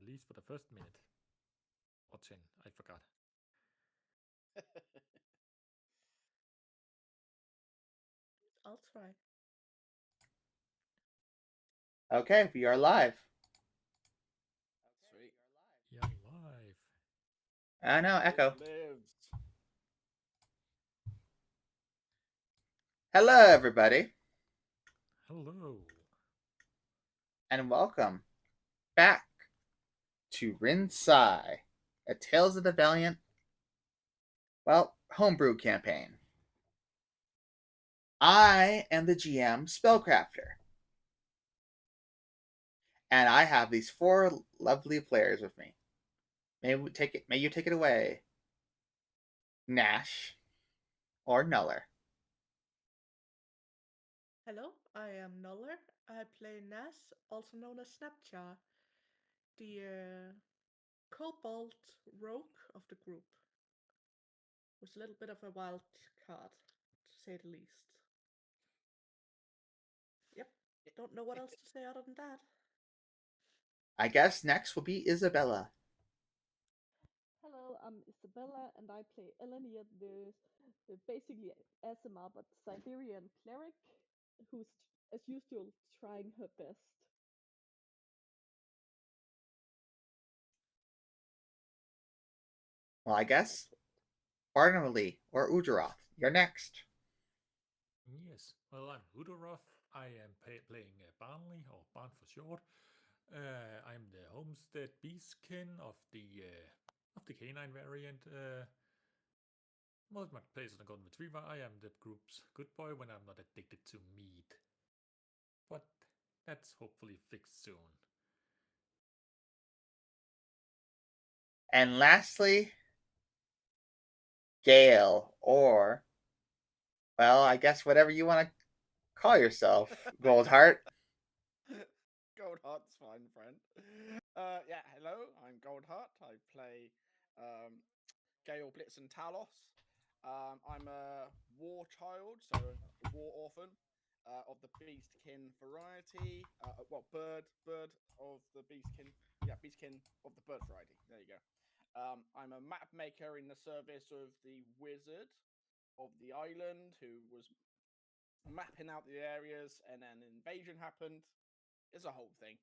at least for the first minute. Or 10, I forgot. I'll try. Okay, we are live. Sweet. Yeah, live. I know, echo. Lives. Hello, everybody, Hello. and welcome back to Rinsai, a Tales of the Valiant, homebrew campaign. I am the GM Spellcrafter, and I have these four lovely players with me. May you take it away, Nash or Nuller. Hello, I am Noller. I play Nas, also known as Snapjar, the kobold rogue of the group. Was a little bit of a wild card, to say the least. Yep, don't know what else to say other than that. I guess next will be Isabella. Hello, I'm Isabella and I play Elenia, the basically ASMR but Siberian cleric who's, as usual, trying her best. Well, I guess Barnaby or Ujaroth, you're next. Yes. Well, I'm Udorov. I am playing Barnley, or Barn for short. I'm the homestead beastkin of the canine variant. Most of my players are golden retriever. I am the group's good boy when I'm not addicted to meat. But that's hopefully fixed soon. And lastly, Gale, or, well, I guess whatever you want to call yourself, Goldheart. Goldheart's fine, friend. Yeah, hello, I'm Goldheart. I play Gale Blitz and Talos. I'm a war child, so a war orphan of the beastkin variety. Bird of the beastkin. Yeah, beastkin of the bird variety. There you go. I'm a map maker in the service of the wizard of the island who was mapping out the areas, and then an invasion happened. It's a whole thing.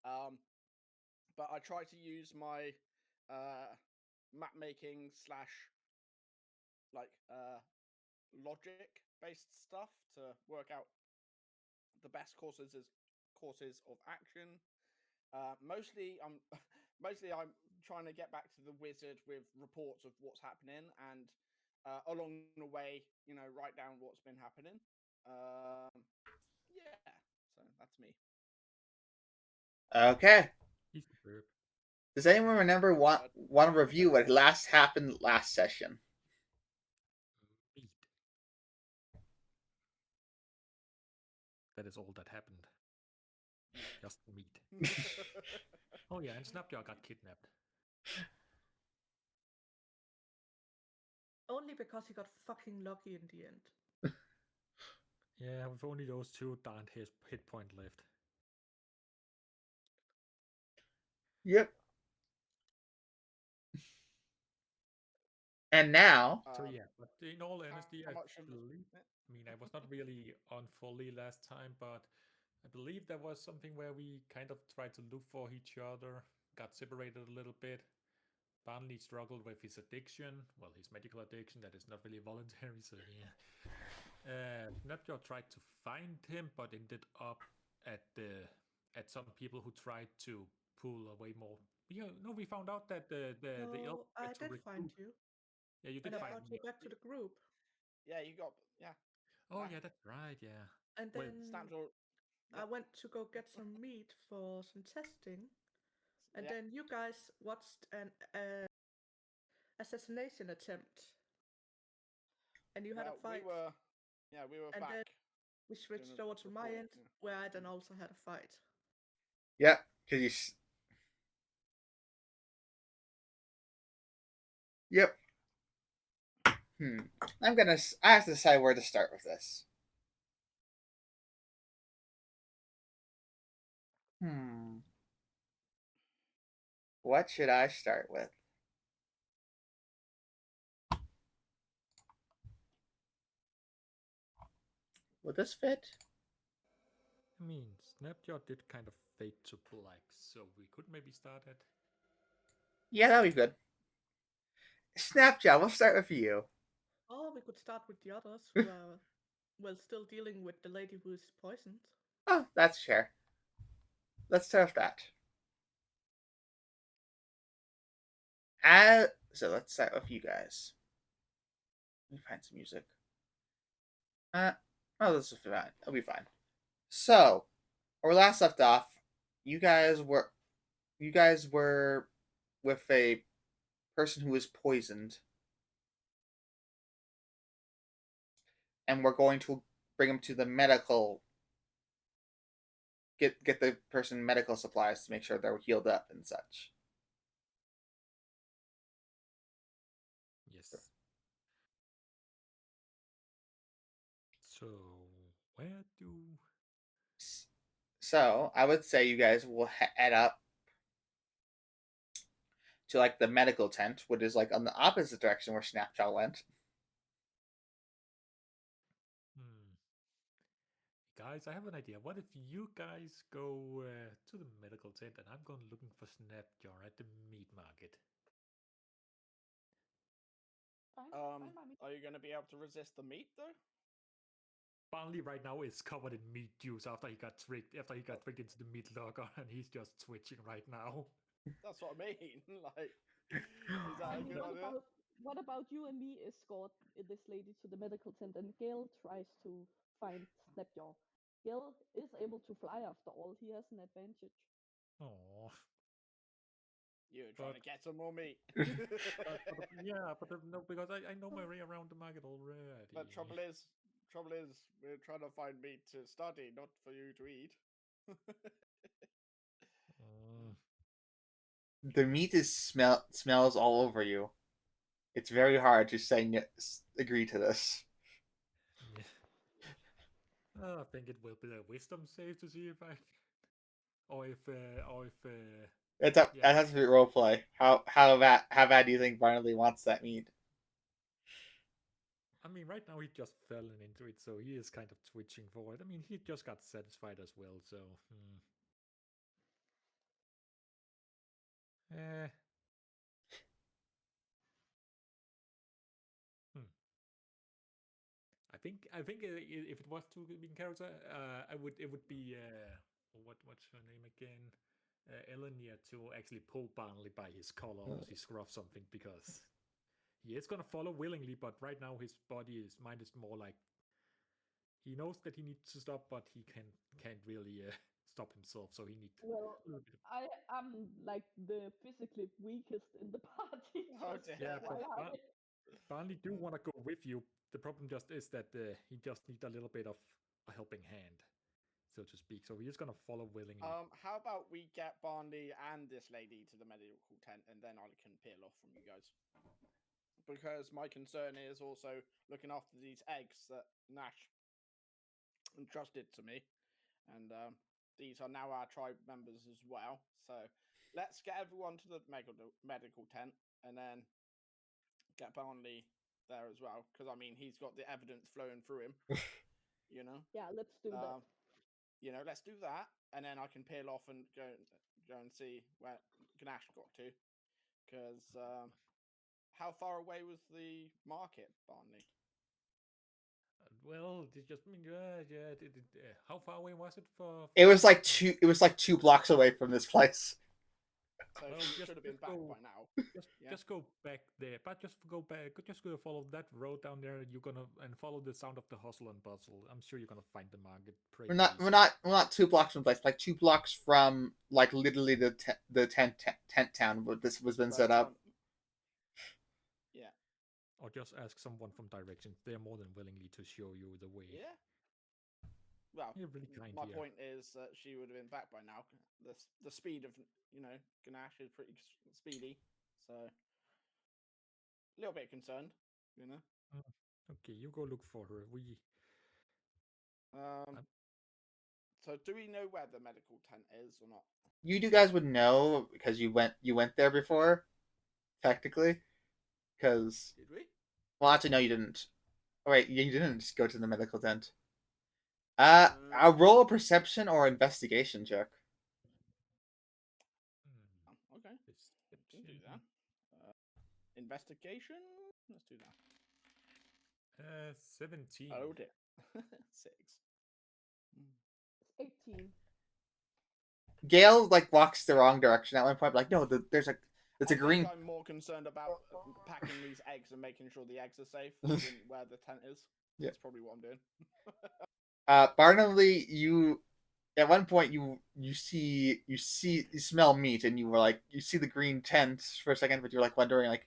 But I try to use my map making slash like logic based stuff to work out the best courses of action. Mostly, I'm mostly I'm trying to get back to the wizard with reports of what's happening, and along the way, write down what's been happening. Yeah, so that's me. Okay. He's the burp. Does anyone remember want Bird. want to review what last happened last session? Meat. That is all that happened. Just meat. Oh yeah, and Snapjaw got kidnapped. Only because he got fucking lucky in the end. Yeah, with only those two darned hit point left. Yep. And now, So yeah, but in all honesty, how I much of this? believe. I mean, I was not really on fully last time, but I believe there was something where we kind of tried to look for each other, got separated a little bit. Barnley struggled with his addiction, well, his medical addiction that is not really voluntary. So yeah, Snapjaw tried to find him, but ended up at the at some people who tried to pull away more. Yeah, no, we found out that the elf No, I tried to did find recruit. you, Yeah, you and did I Yeah, find brought you me. back to the group. yeah, you got yeah. Oh That yeah, that's right. Yeah. And Well, then Snapjaw. I Yep. went to go get some meat for some testing, and Yeah. then you guys watched an assassination attempt, and you had a Well, we fight, were. Yeah, we were and then back we doing switched a over to my report. end, where I then also had a fight. yep, because yep. Hmm. I have to decide where to start with this. Hmm. What should I start with? Will this fit? I mean, Snapshot did kind of fade to black, so we could maybe start it. Yeah, that'll be good. Snapchat, we'll start with you. Or we could start with the others who are, well, still dealing with the lady who is poisoned. Oh, that's fair. Let's start with that. So let's start with you guys. Let me find some music. Oh, this will be fine. It'll be fine. So, where we last left off, you guys were with a person who was poisoned, and we're going to bring him to the medical. Get the person medical supplies to make sure they're healed up and such. Yes. So, where do. So I would say you guys will head up to like the medical tent, which is like on the opposite direction where Snapchat went. Hmm. Guys, I have an idea. What if you guys go to the medical tent and I'm going looking for Snapjar at the meat market? Fine, fine by me. Are you going to be able to resist the meat though? Barnley right now is covered in meat juice after he got tricked into the meat locker and he's just twitching right now. That's what I mean. Like, is that a Fine. good idea? What about you and me escort this lady to the medical tent, and Gale tries to find Snapjaw. Gale is able to fly after all. He has an advantage. Oh, You're trying but, to get some more meat. no, because I know my way around the market already. But trouble is, we're trying to find meat to study, not for you to eat. Mm, The meat smells all over you. It's very hard to agree to this. yeah. I think it will be a wisdom save to see if I, or if, It's up. yeah. That has to be role play. How bad do you think Barnaby wants that meat? I mean, right now he just fell into it, so he is kind of twitching for it. I mean, he just got satisfied as well, so. Eh. Hmm. I think if it was two main character, it would be what's her name again, Elenia to actually pull Barnley by his collar or his scruff something because he is gonna follow willingly, but right now his mind is more like he knows that he needs to stop, but he can't really stop himself, so he needs Well, a little bit of. I am like the physically weakest in the party. Oh Just dear. Yeah, but FYI. Barney do want to go with you. The problem just is that he just needs a little bit of a helping hand, so to speak. So he is gonna follow willingly. How about we get Barney and this lady to the medical tent, and then I can peel off from you guys. Because my concern is also looking after these eggs that Nash entrusted to me, and these are now our tribe members as well. So let's get everyone to the medical tent, and then get Barnley there as well. Because I mean, he's got the evidence flowing through him. You know. Yeah, let's do that. Let's do that, and then I can peel off and go and see where Gnash got to. Because how far away was the market, Barney? Well, it just mean yeah. How far away was it for? It was like two. It was like 2 blocks away from this place. So Well, she should have been back go, by now. just go back there, but just go back. Just go follow that road down there. You're gonna and follow the sound of the hustle and bustle. I'm sure you're gonna find the market pretty We're not. easy. We're not 2 blocks from the place. Like 2 blocks from like literally the tent town where this was been set up. Yeah. Or just ask someone from directions. They're more than willingly to show you the way. Yeah. Well, You're really kind my here. point is that she would have been back by now. The speed of Ganache is pretty speedy, so a little bit concerned. Okay, you go look for her. Um, So do we know where the medical tent is or not? You two guys would know because you went there before, technically. Because Did we? well, actually, no, you didn't. Oh, wait, you didn't go to the medical tent. A Um, roll of perception or investigation check. okay, It's we can do that. Investigation. Let's do that. 17. Oh dear. 6. It's 18. Gale like walks the wrong direction at one point. Like, no, there's a I green. think I'm more concerned about packing these eggs and making sure the eggs are safe than where the tent is. Yeah. That's probably what I'm doing. Barnaby, you at one point you smell meat and you were like you see the green tent for a second, but you're like wondering like,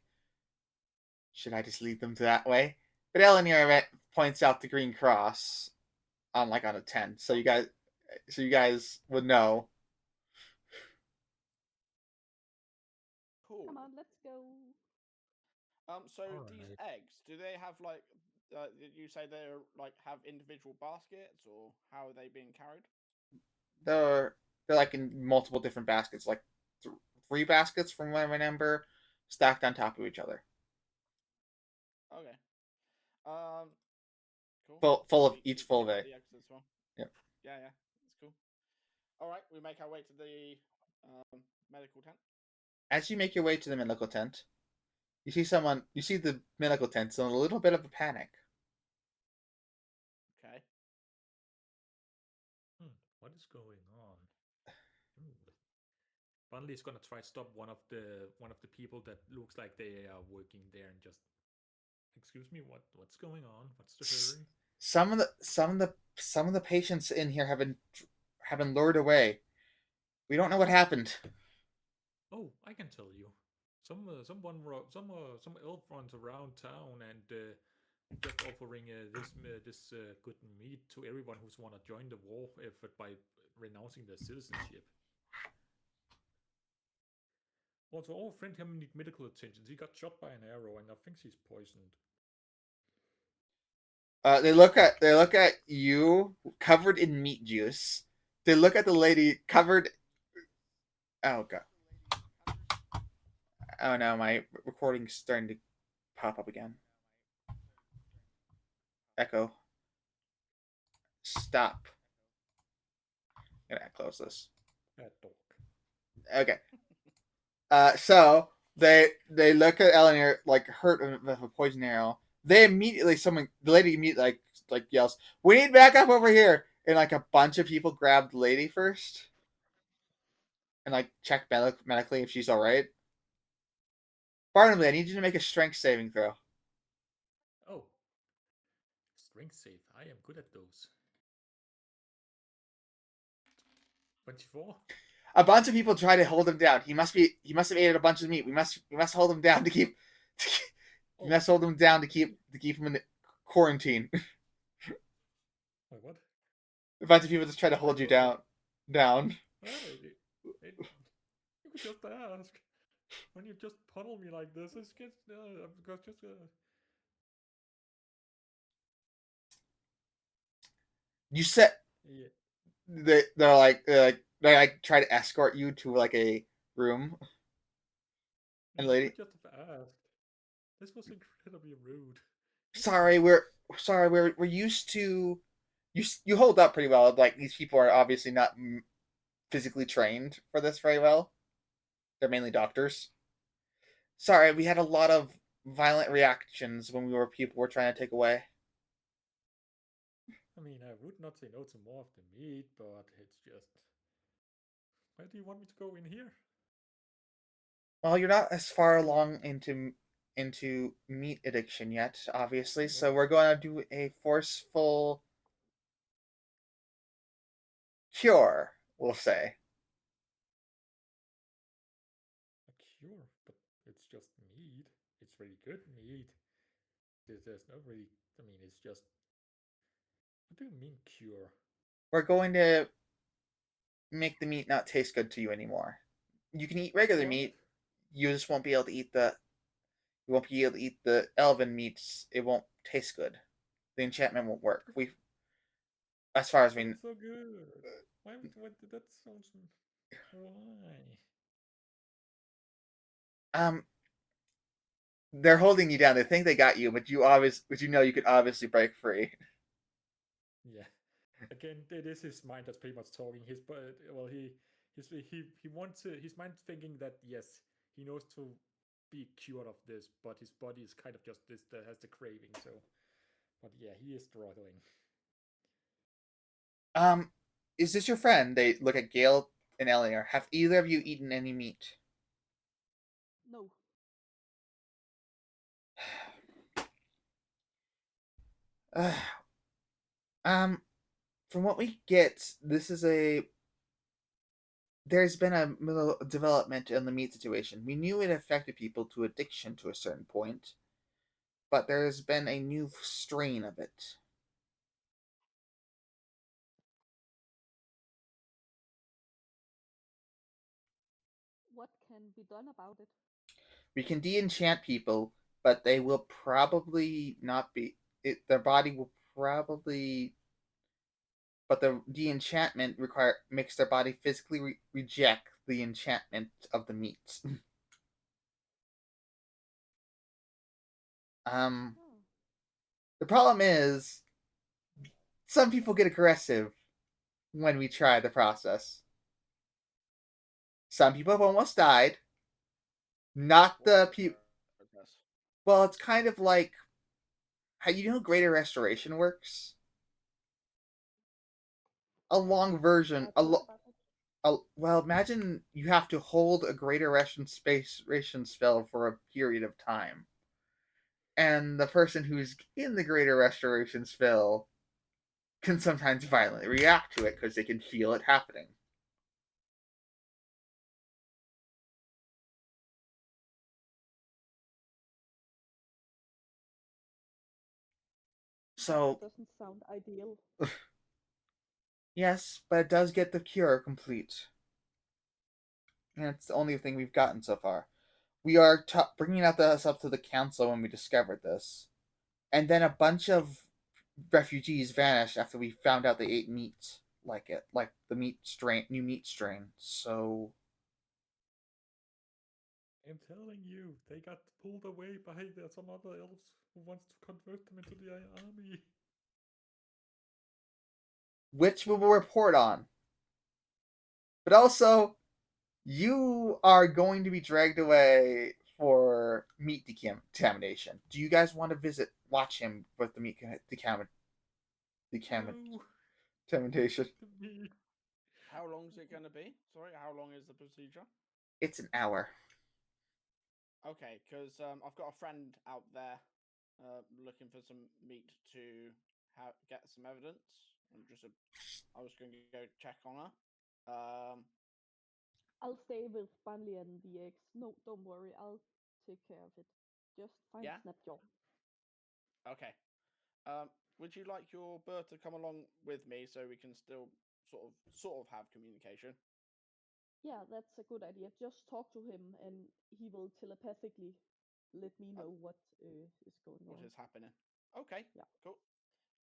should I just lead them to that way? But Eleanor points out the green cross on a tent, so you guys would know. Cool. Come on, let's go. So All these right. eggs, do they have like? Did you say they're like have individual baskets, or how are they being carried? They're like in multiple different baskets, like 3 baskets from what I remember, stacked on top of each other, Okay. Um. Cool. full of We each can full of get egg. the eggs as well. Yep. Yeah, that's cool. All right, we make our way to the medical tent. As you make your way to the medical tent, you see the medical tent in a little bit of a panic. Okay. What is going on? Bunley's gonna try to stop one of the people that looks like they are working there and just, excuse me, what's going on? What's the hurry? Some of the patients in here have been lured away. We don't know what happened. Oh, I can tell you. Some elf runs around town and just offering this good meat to everyone who's wanna join the war effort by renouncing their citizenship. Also, our friend him need medical attention. He got shot by an arrow, and I think he's poisoned. They look at you covered in meat juice. They look at the lady covered. Oh god. Oh no, my recording's starting to pop up again. Echo. Stop. I'm gonna close this. Bad dog. Okay. So they look at Eleanor like hurt with a poison arrow. They immediately the lady immediately like yells, "We need backup over here!" And like a bunch of people grab the lady first and like check medically if she's all right. Barnaby, I need you to make a strength saving throw. Oh, strength save. I am good at those. 24. A bunch of people try to hold him down. He must have ate a bunch of meat. We must hold him down to keep. We must hold him down to keep him in quarantine. Wait, what? A bunch of people just try to hold you down. You could just ask. When you just puddle me like this, it's just because just You said yeah. they like try to escort you to like a room. And You lady, could just have asked. This was incredibly rude. we're used to you hold up pretty well. Like these people are obviously not physically trained for this very well. They're mainly doctors. Sorry, we had a lot of violent reactions when people were trying to take away. I mean, I would not say no to more of the meat, but it's just. Where do you want me to go in here? Well, you're not as far along into meat addiction yet, obviously. So we're going to do a forceful cure, we'll say. A cure, but it's just meat. It's really good meat. There's no really. I mean, it's just. What do you mean cure? We're going to make the meat not taste good to you anymore. You can eat regular What? meat. You just won't be able to eat you won't be able to eat the elven meats. It won't taste good. The enchantment won't work. as far as we That's so good. Why would what? That's so. Why? um they're holding you down. They think they got you, but you could obviously break free. Yeah. Again, it is his mind that's pretty much talking. His but well, he wants to. His mind thinking that yes, he knows to be cured of this, but his body is kind of just this that has the craving. So, but yeah, he is struggling. Um, is this your friend? They look at Gale and Eleanor. Have either of you eaten any meat? No. Uh, um, from what we get, there's been a little development in the meat situation. We knew it affected people to addiction to a certain point, but there's been a new strain of it. What can be done about it? We can de-enchant people, but they will probably not be. Their body will probably, but the de-enchantment makes their body physically reject the enchantment of the meat. um, Oh. the problem is some people get aggressive when we try the process. Some people have almost died. Not What the is people. progress? Well, it's kind of like how you know greater restoration works. A long version, I've heard about it. well, imagine you have to hold a greater ration spell for a period of time, and the person who's in the greater restoration spell can sometimes violently react to it because they can feel it happening. That So doesn't sound ideal. yes, but it does get the cure complete, and it's the only thing we've gotten so far. We are bringing this up to the council when we discovered this, and then a bunch of refugees vanished after we found out they ate meat like the new meat strain. So I'm telling you, they got pulled away by some other elves who wants to convert them into the army. which we will report on. But also, you are going to be dragged away for meat contamination. Do you guys want to watch him with the meat No, contamination? the meat. How long is it going to be? Sorry, how long is the procedure? It's an hour. Okay, because I've got a friend out there looking for some meat to get some evidence. I was going to go check on her. I'll stay with Bunley and the eggs. No, don't worry. I'll take care of it. Just find Yeah. Snapjaw. Okay. Um, would you like your bird to come along with me so we can still sort of have communication? Yeah, that's a good idea. Just talk to him, and he will telepathically let me know what is going What on. is happening? Okay. Yeah. Cool.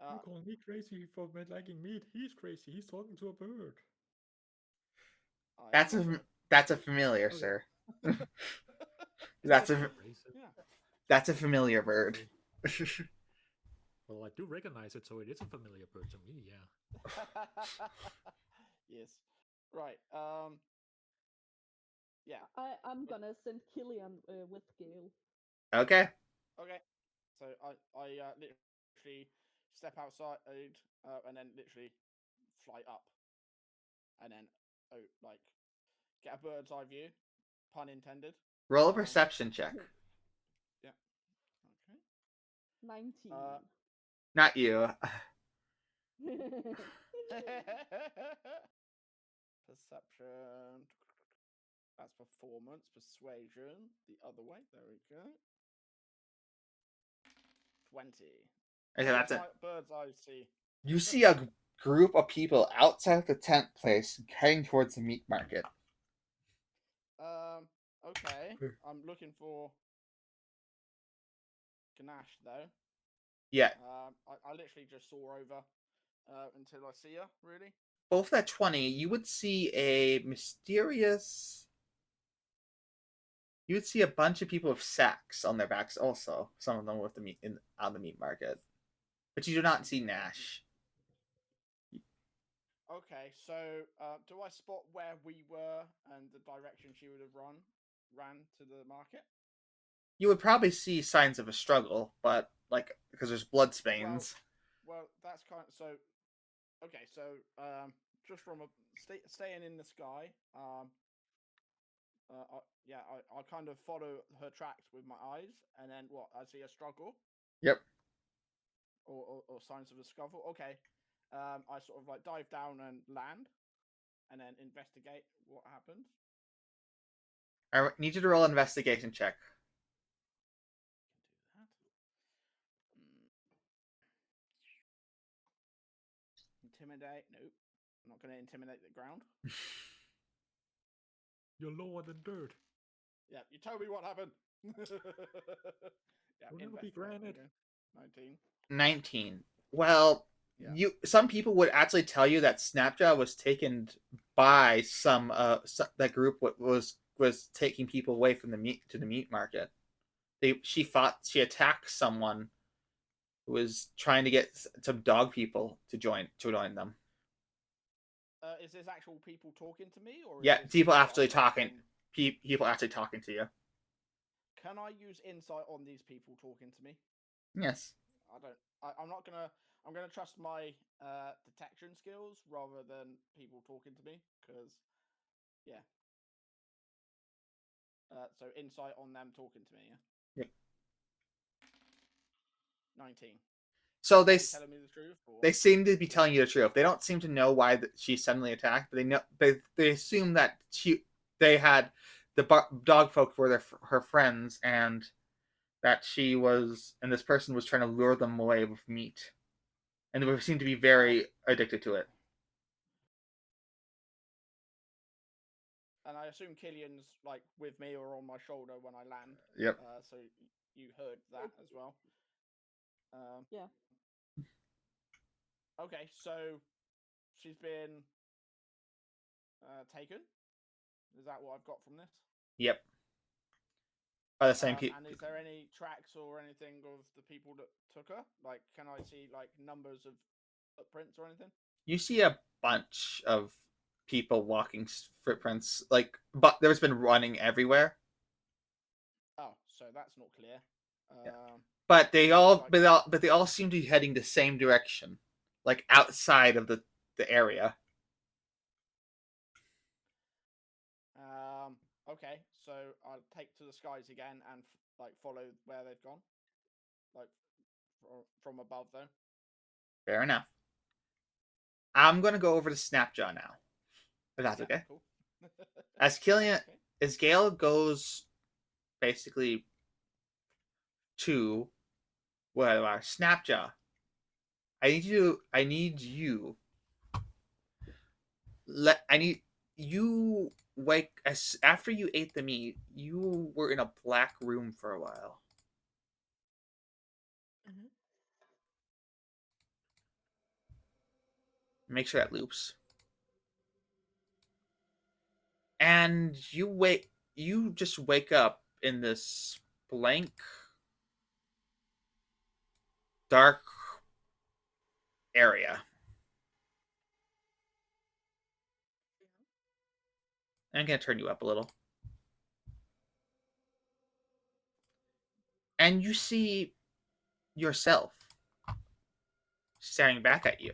You call me crazy for liking meat? He's crazy. He's talking to a bird. I am That's a a bird. that's a familiar, Okay. sir. Isn't that's that a abrasive? Yeah. that's a familiar bird. Sorry. Well, I do recognize it, so it is a familiar bird to me. Yeah. Yes. Right. Yeah. I'm gonna send Killian with Gale. Okay. Okay. So I literally step outside and then literally fly up and then like get a bird's eye view, pun intended. Roll a perception check. Yeah. Okay. 19. Not you. Perception. That's performance. Persuasion. The other way. There we go. 20. Okay, What does that's it. my bird's eye see? You see a group of people outside the tent place heading towards the meat market. Okay. I'm looking for Ganache though. Yeah. I literally just saw over until I see her. Really. Both at 20, you would see a mysterious. You would see a bunch of people with sacks on their backs. Also, some of them with the meat on the meat market, but you do not see Nash. Okay, so do I spot where we were and the direction she would have ran to the market? You would probably see signs of a struggle, but like because there's blood stains. Well, that's kind of so. Okay, so just from staying in the sky, I kind of follow her tracks with my eyes, and then what? I see a struggle. Yep. Or signs of a scuffle. Okay, I sort of like dive down and land, and then investigate what happens. I need you to roll an investigation check. Can do that. Intimidate? Nope. I'm not going to intimidate the ground. You're lower than dirt. Yeah, you tell me what happened. Yeah, Will never be investigate granted. again. 19. 19. Well, Yeah. some people would actually tell you that Snapjaw was taken by that group was taking people away from the meat market. She attacked someone who was trying to get some dog people to join them. Is this actual people talking to me, or is Yeah, this people what actually I've read talking. from- People actually talking to you. Can I use insight on these people talking to me? Yes. I don't. I'm not gonna. I'm gonna trust my detection skills rather than people talking to me, because yeah. So insight on them talking to me. Yeah. Yep. 19. So Are they telling me the truth, or? they seem to be telling you the truth. They don't seem to know why she suddenly attacked, but they assume that they had dog folk were her friends, and that this person was trying to lure them away with meat, and they seem to be very addicted to it. And I assume Killian's like with me or on my shoulder when I land. Yep. So you heard that as well. Yeah. Okay, so she's been taken. Is that what I've got from this? Yep. By the same people. And is there any tracks or anything of the people that took her? Like, can I see like numbers of footprints or anything? You see a bunch of people walking footprints, but there's been running everywhere. Oh, so that's not clear. Yeah. But they all, like... but they all seem to be heading the same direction, like outside of the area. Okay, so I'll take to the skies again and like follow where they've gone, like from above though. Fair enough. I'm gonna go over to Snapjaw now. If that's okay. Cool. As Killian, as Gale goes basically to where our Snapjaw. I need you. I need you. I need you. After you ate the meat, you were in a black room for a while. Mm-hmm. Make sure that loops. And you just wake up in this blank, dark area. I'm gonna turn you up a little. And you see yourself staring back at you.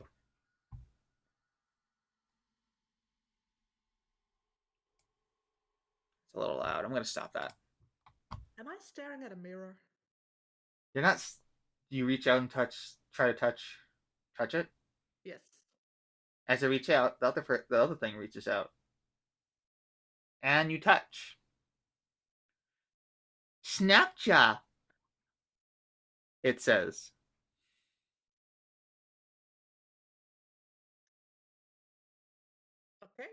It's a little loud. I'm gonna stop that. Am I staring at a mirror? You're not. You reach out and try to touch it. Yes. As I reach out, the other thing reaches out, and you touch. Snapjaw. It says. Okay.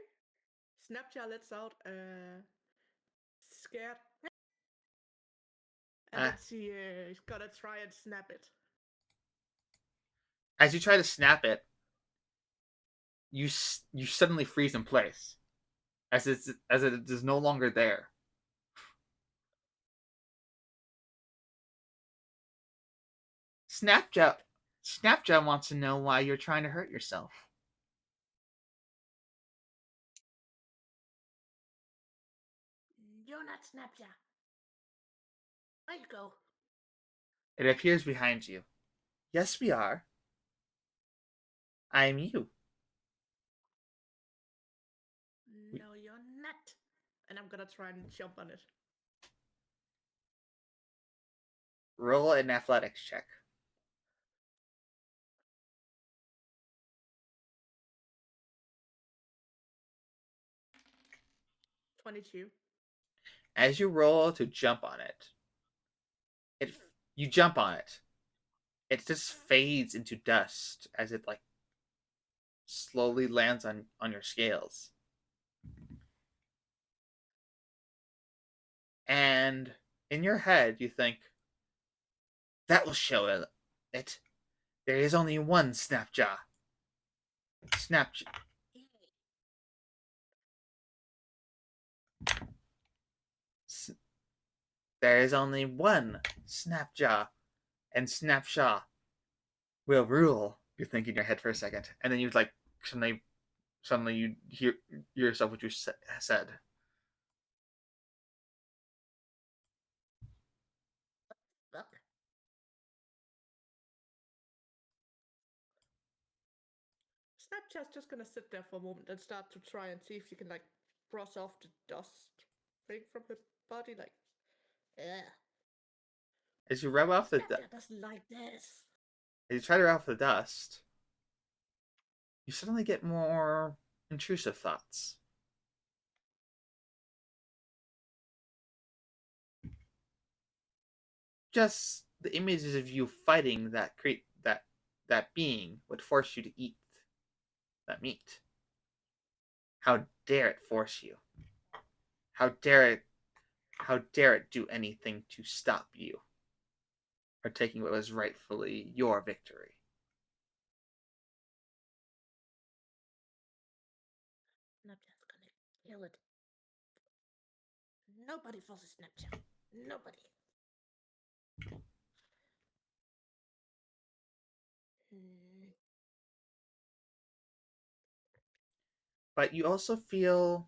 Snapchat lets out a scared, and then she's gonna try and snap it. As you try to snap it, you suddenly freeze in place, as it is no longer there. Snapchat wants to know why you're trying to hurt yourself. You're not Snapchat. Where'd you go? It appears behind you. Yes, we are. I'm you. No, you're not. And I'm gonna try and jump on it. Roll an athletics check. $22. As you roll to jump on it, you jump on it. It just fades into dust as it like slowly lands on your scales. And in your head, you think, that will show it. There is only one Snapjaw. Snapjaw. There is only one Snapjaw, and Snapshaw will rule. You think in your head for a second, and then you like suddenly you hear yourself what you said. Look. Snapchat's just gonna sit there for a moment and start to try and see if you can like brush off the dust thing from her body, like, yeah. As you rub off the Snapchat doesn't like this. as you try to rub off the dust, you suddenly get more intrusive thoughts. Just the images of you fighting that being would force you to eat that meat. How dare it force you? How dare it do anything to stop you from taking what was rightfully your victory? Snapchat's gonna kill it. Nobody forces Snapchat. Nobody. But you also feel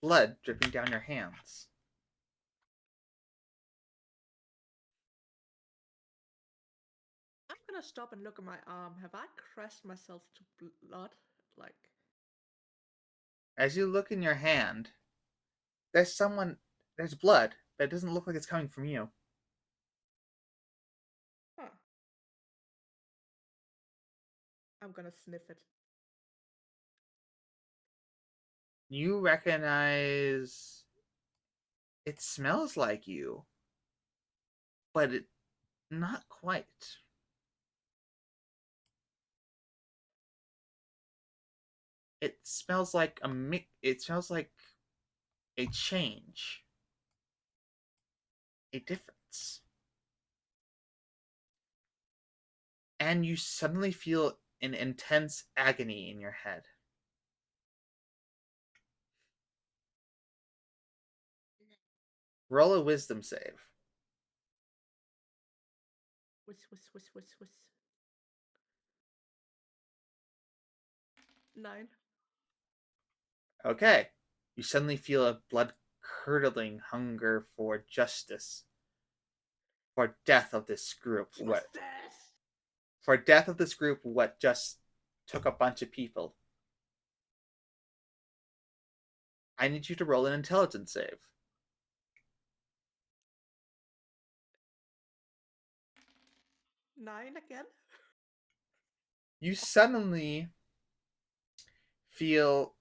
blood dripping down your hands. I'm gonna stop and look at my arm. Have I crushed myself to blood? Like, As you look in your hand, there's blood, but it doesn't look like it's coming from you. huh. I'm gonna sniff it. You recognize it smells like you, but not quite. It smells like it smells like a change, a difference. And you suddenly feel an intense agony in your head. Roll a wisdom save. Whis. 9. Okay. You suddenly feel a blood curdling hunger for justice. For death of this group. Justice! For death of this group, what just took a bunch of people. I need you to roll an intelligence save. 9 again? You suddenly feel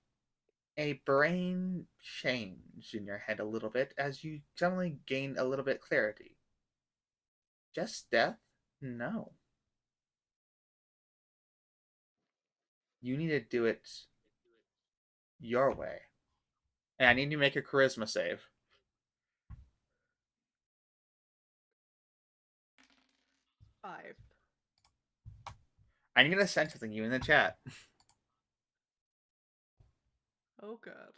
a brain change in your head a little bit as you suddenly gain a little bit clarity. Just death? No. You need to do it your way. And I need to make a charisma save. 5. I'm gonna send something to you in the chat. Oh god.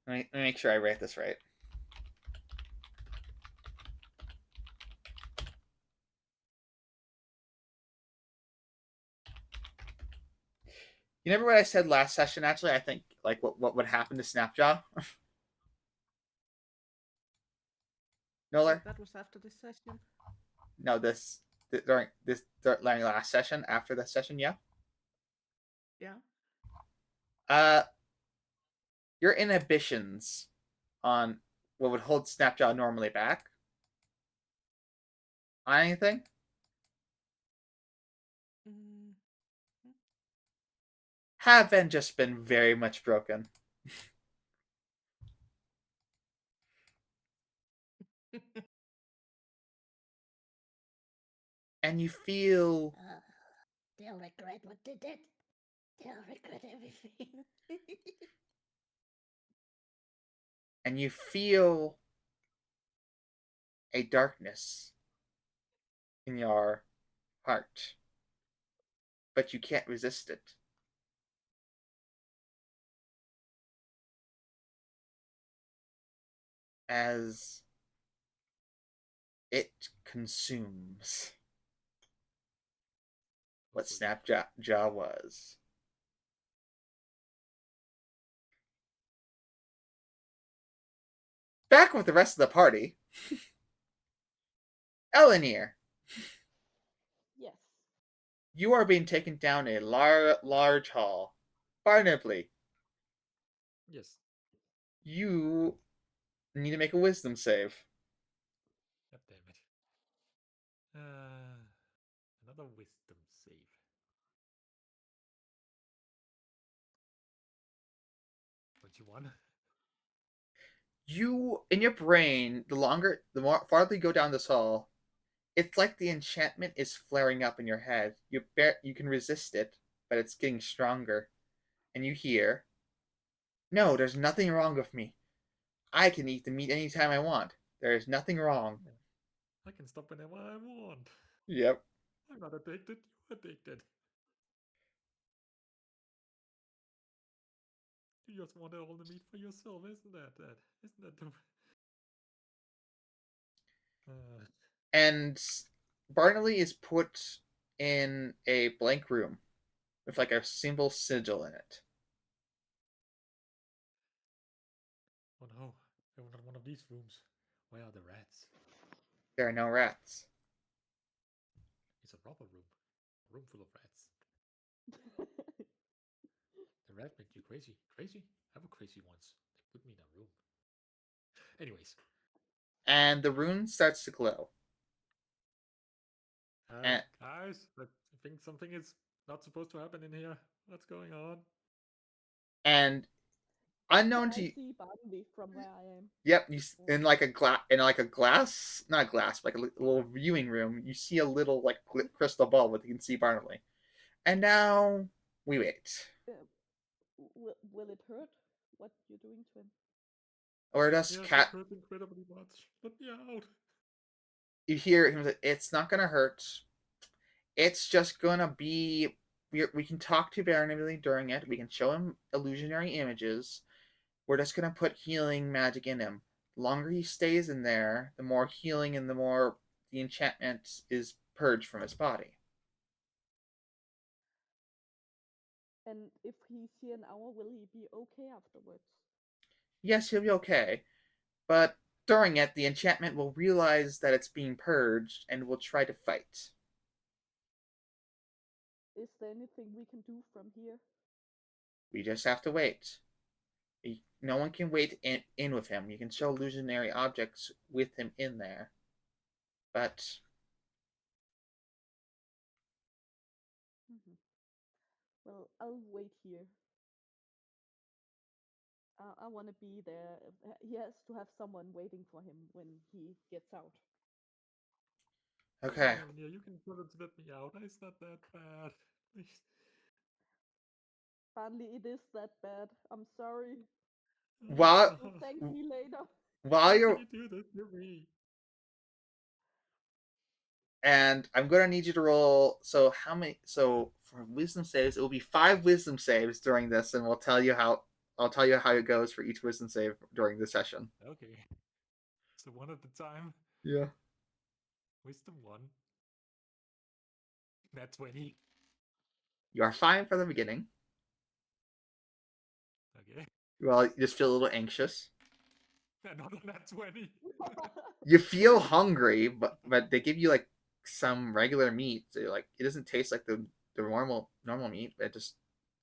Let me make sure I write this right. You remember what I said last session? Actually, I think like what would happen to Snapjaw? Noller? That was after this session. No, during last session, after this session, yeah. Yeah. Uh, your inhibitions on what would hold Snapjaw normally back on anything Mm. haven't just been very much broken. And you feel They'll regret what they did. They'll regret everything. and you feel a darkness in your heart, but you can't resist it. As it consumes what Snapjaw was. Back with the rest of the party, Elenir, Yes. you are being taken down a large hall. Barnaby, Yes. you need to make a wisdom save. God damn it. Another wisdom save. 21. You, in your brain, the more farther you go down this hall, it's like the enchantment is flaring up in your head. You can resist it, but it's getting stronger. And you hear, "No, there's nothing wrong with me. I can eat the meat anytime I want. There is nothing wrong." I can stop whenever I want. Yep. I'm not addicted, you're addicted. You just want all the meat for yourself, isn't that? Isn't that the... And Barnaby is put in a blank room with like a simple sigil in it. Oh no, I wanted one of these rooms. Where are the rats? There are no rats. It's a robber room. A room full of rats. The rat makes you crazy. Crazy? I was crazy once. They put me in a room. Anyways. And the rune starts to glow. And, Guys, I think something is not supposed to happen in here. What's going on? and unknown to I you, see Barnaby from where I am. yep, you in like a glass, not glass, like a little viewing room. You see a little like crystal ball, but you can see Barnaby. And now we wait. Will it hurt? What you're doing to him? Or does Yes, it cat? hurt incredibly much. Let me out. You hear him say, "It's not gonna hurt. It's just gonna be. We can talk to Barnaby during it. We can show him illusionary images. We're just gonna put healing magic in him. The longer he stays in there, the more healing and the more the enchantment is purged from his body." And if he's here an hour, will he be okay afterwards? Yes, he'll be okay, but during it, the enchantment will realize that it's being purged and will try to fight. Is there anything we can do from here? We just have to wait. No one can wait in with him. You can show illusionary objects with him in there, but Mm-hmm. Well, I'll wait here. I want to be there. He has to have someone waiting for him when he gets out. Okay. Yeah, you can sort of let me out. It's not that bad. Please. Finally, it is that bad. I'm sorry. While You'll thank me later. while How can you're you do this to me? and I'm gonna need you to roll. So how many? So for wisdom saves, it will be 5 wisdom saves during this, and I'll tell you how it goes for each wisdom save during the session. Okay. So one at a time. Yeah. Wisdom 1. Nat 20. You are fine for the beginning. Okay. Well, you just feel a little anxious. Another nat 20. You feel hungry, but they give you like some regular meat. So like it doesn't taste like the normal meat. It just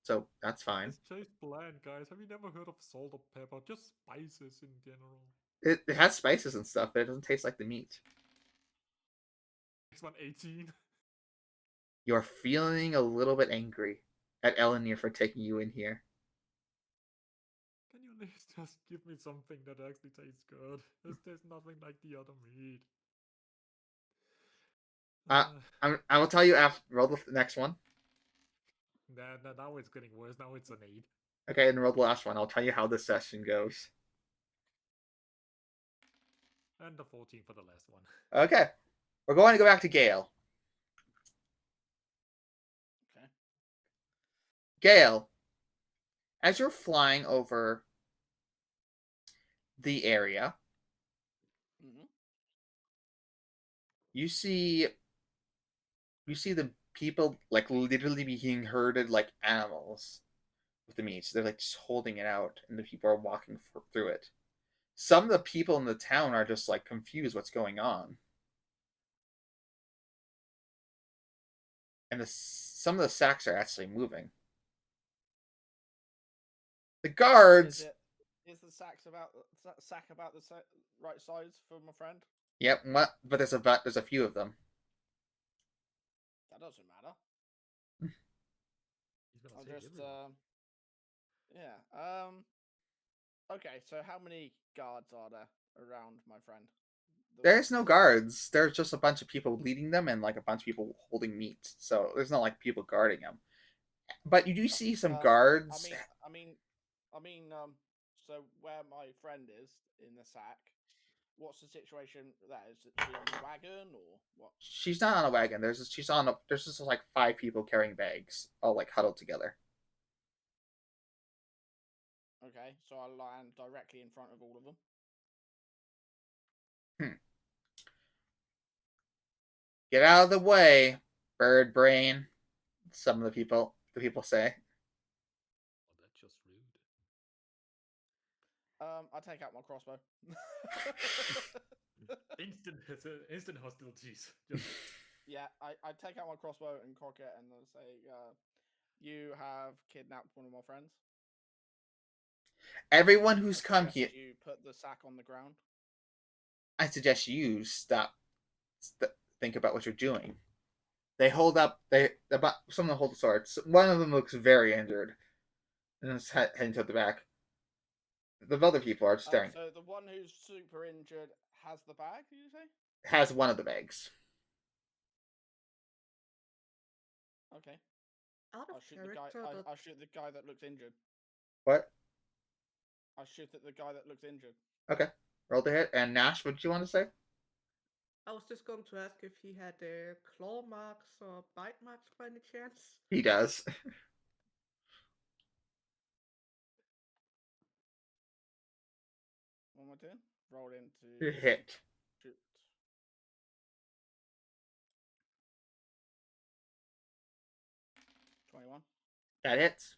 so that's fine. It's just bland, guys. Have you never heard of salt or pepper? Just spices in general. It has spices and stuff, but it doesn't taste like the meat. Next one, 18. You're feeling a little bit angry at Elenir for taking you in here. Can you at least just give me something that actually tastes good? There's nothing like the other meat. Uh, I will tell you after roll the next one. Now it's getting worse. Now it's an 8. Okay, and roll the last one. I'll tell you how this session goes. And the 14 for the last one. Okay, we're going to go back to Gale. Okay. Gale, as you're flying over the area, Mm-hmm. you see the people like literally being herded like animals with the meat. So they're like just holding it out, and the people are walking through it. Some of the people in the town are just like confused what's going on, and some of the sacks are actually moving. The guards. Is the sack about the right size for my friend? Yep, but there's a few of them. That doesn't matter. He's gonna I'll take just everyone. yeah. Okay, so how many guards are there around my friend? There's no guards. There's just a bunch of people leading them and like a bunch of people holding meat. So there's not like people guarding them. But you do see some guards. I mean, so where my friend is in the sack, what's the situation there? Is she on the wagon or what? She's not on a wagon. There's just like 5 people carrying bags, all like huddled together. Okay, so I land directly in front of all of them. Get out of the way, bird brain. Some of the people say. Oh, that's just rude. I take out my crossbow. Instant hostilities. Just Yeah, I take out my crossbow and cock it and I'll say, you have kidnapped one of my friends. Everyone who's come here, You put the sack on the ground. I suggest you stop. Think about what you're doing. They hold up. Some of them hold the swords. One of them looks very injured, and is heading to the back. The other people are staring. So the one who's super injured has the bag. Did you say? Has one of the bags. Okay. Out of I'll shoot the guy. character, but I'll shoot the guy that looks injured. What? I'll shoot at the guy that looks injured. Okay. Roll the hit. And Nash, what did you want to say? I was just going to ask if he had claw marks or bite marks by any chance. He does. What am I doing? Roll into Hit. shoot. $21. That hits.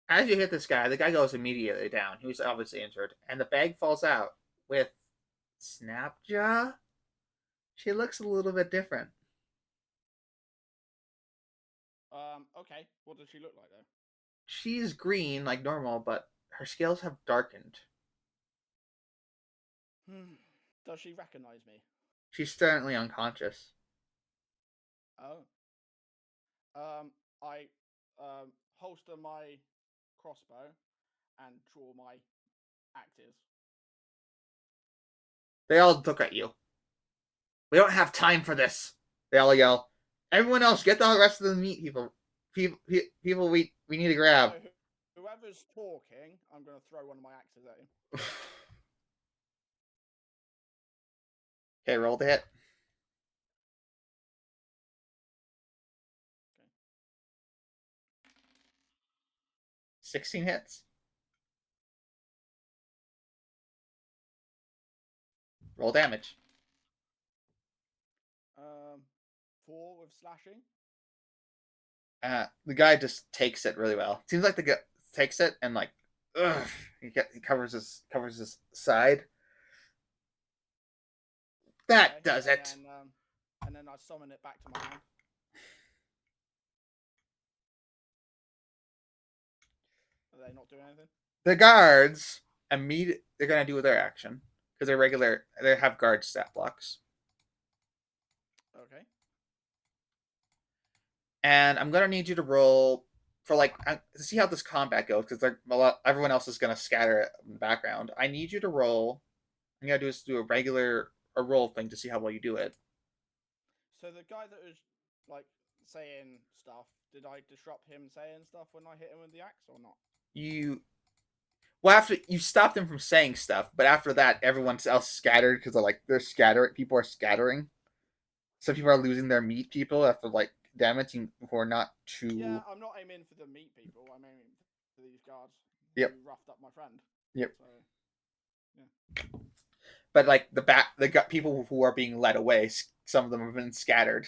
As you hit this guy, the guy goes immediately down. He was obviously injured, and the bag falls out with Snapjaw. She looks a little bit different. Okay. What does she look like though? She's green like normal, but her scales have darkened. Does she recognize me? She's currently unconscious. Oh. I holster my crossbow and draw my axes. They all look at you. We don't have time for this. They all yell. Everyone else, get the rest of the meat, people. People we need to grab. So whoever's talking, I'm going to throw one of my axes at him. Okay, roll the hit. Okay. 16 hits. Roll damage. 4 with slashing. The guy just takes it really well. Seems like the guy takes it and like, ugh, he covers his side. That Okay, does it. And then I summon it back to my hand. Are they not doing anything? The guards they're gonna do their action because they have guard stat blocks. Okay. And I'm gonna need you to roll for to see how this combat goes because everyone else is gonna scatter in the background. I need you to roll. I'm gonna do a roll thing to see how well you do it. So the guy that was like saying stuff, did I disrupt him saying stuff when I hit him with the axe or not? After you stopped him from saying stuff, but after that, everyone else scattered because they're scattering. People are scattering. Some people are losing their meat people after damaging who are not too. Yeah, I'm not aiming for the meat people. I'm aiming for these guards Yep. who roughed up my friend. Yep. So, yeah. But the people who are being led away, some of them have been scattered.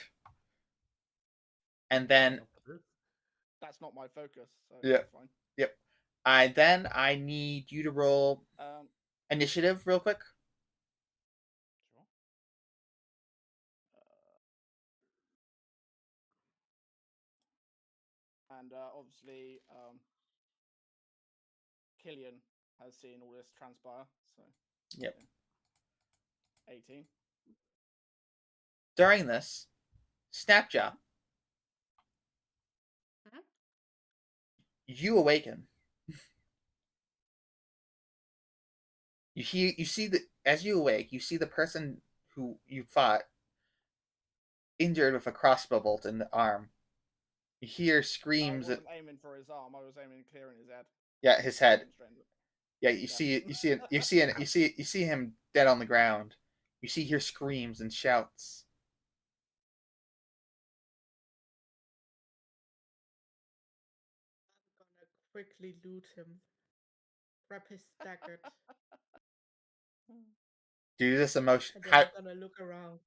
And then that's not my focus. So yeah, that's fine. Yep. I need you to roll initiative real quick. Sure. And obviously, Killian has seen all this transpire. So yep. Yeah. 18. During this, Snapjaw, you awaken. As you awake, you see the person who you fought injured with a crossbow bolt in the arm. You hear screams. I wasn't aiming for his arm. I was aiming clearing his head. Yeah, his head. Yeah, you see him dead on the ground. You hear screams and shouts. I'm gonna quickly loot him. Grab his dagger. Do this emotion. And then I'm gonna look around.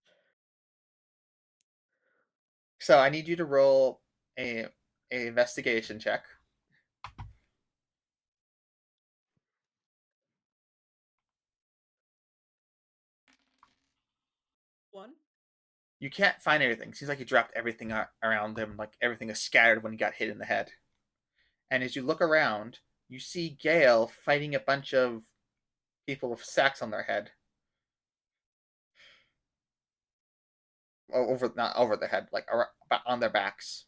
So I need you to roll a investigation check. One. You can't find anything. Seems like you dropped everything around him, like everything is scattered when he got hit in the head. And as you look around, you see Gale fighting a bunch of people with sacks on their head. Not over their head, on their backs.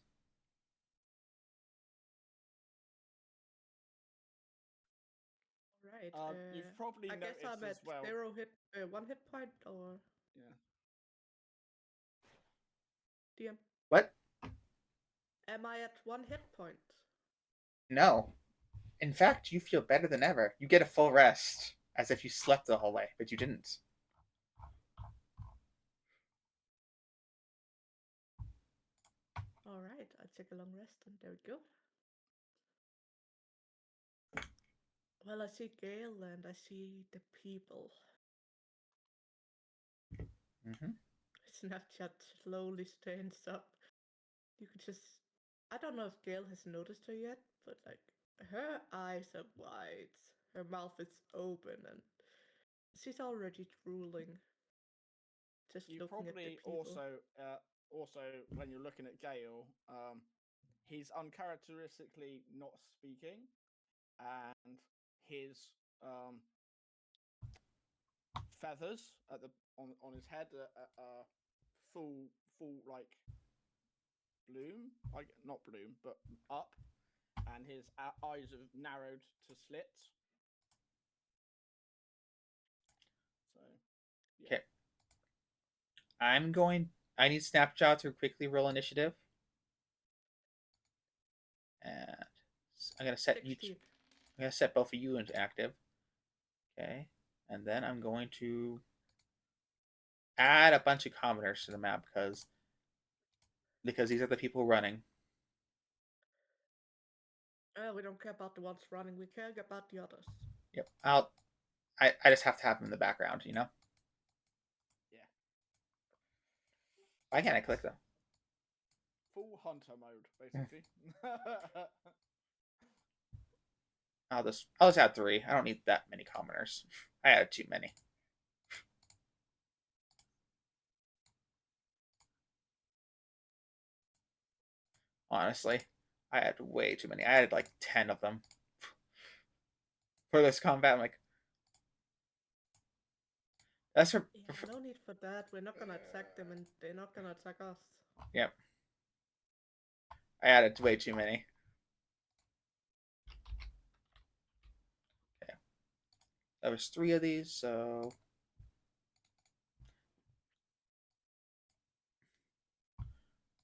Right. You've probably I guess noticed I'm as at well. 1 hit point, or Yeah. DM. What? Am I at 1 hit point? No. In fact, you feel better than ever. You get a full rest, as if you slept the whole way, but you didn't. Alright, I take a long rest, and there we go. Well, I see Gale, and I see the people. Mm-hmm. Snapchat slowly stands up. You could just... I don't know if Gale has noticed her yet, but her eyes are wide. Her mouth is open, and she's already drooling. Just You looking at the probably people. also when you're looking at Gale, he's uncharacteristically not speaking, and his feathers at the on his head, full like bloom, like not bloom, but up, and his eyes have narrowed to slits. So, yeah. Okay. I need Snapshot to quickly roll initiative. And I'm gonna set 16. I'm gonna set both of you into active. Okay. And then I'm going to add a bunch of commoners to the map because these are the people running. We don't care about the ones running. We care about the others. Yep. I just have to have them in the background, you know? Yeah. Why can't I click them? Full hunter mode, basically. I'll just add 3. I don't need that many commoners. I added too many. Honestly, I had way too many. I had like 10 of them for this combat. I'm like, that's for. Yeah, no need for that. We're not gonna attack them, and they're not gonna attack us. Yep. I added way too many. Okay. There was 3 of these, so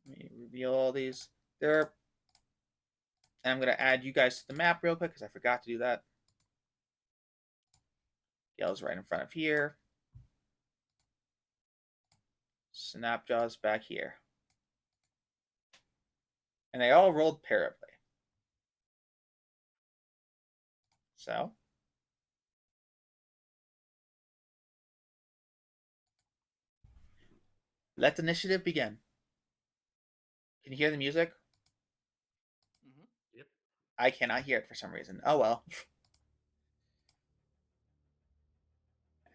let me reveal all these. And I'm gonna add you guys to the map real quick because I forgot to do that. Gale's right in front of here. Snapjaw's back here. And they all rolled terribly. So let the initiative begin. Can you hear the music? Mm-hmm. Yep. I cannot hear it for some reason. Oh well.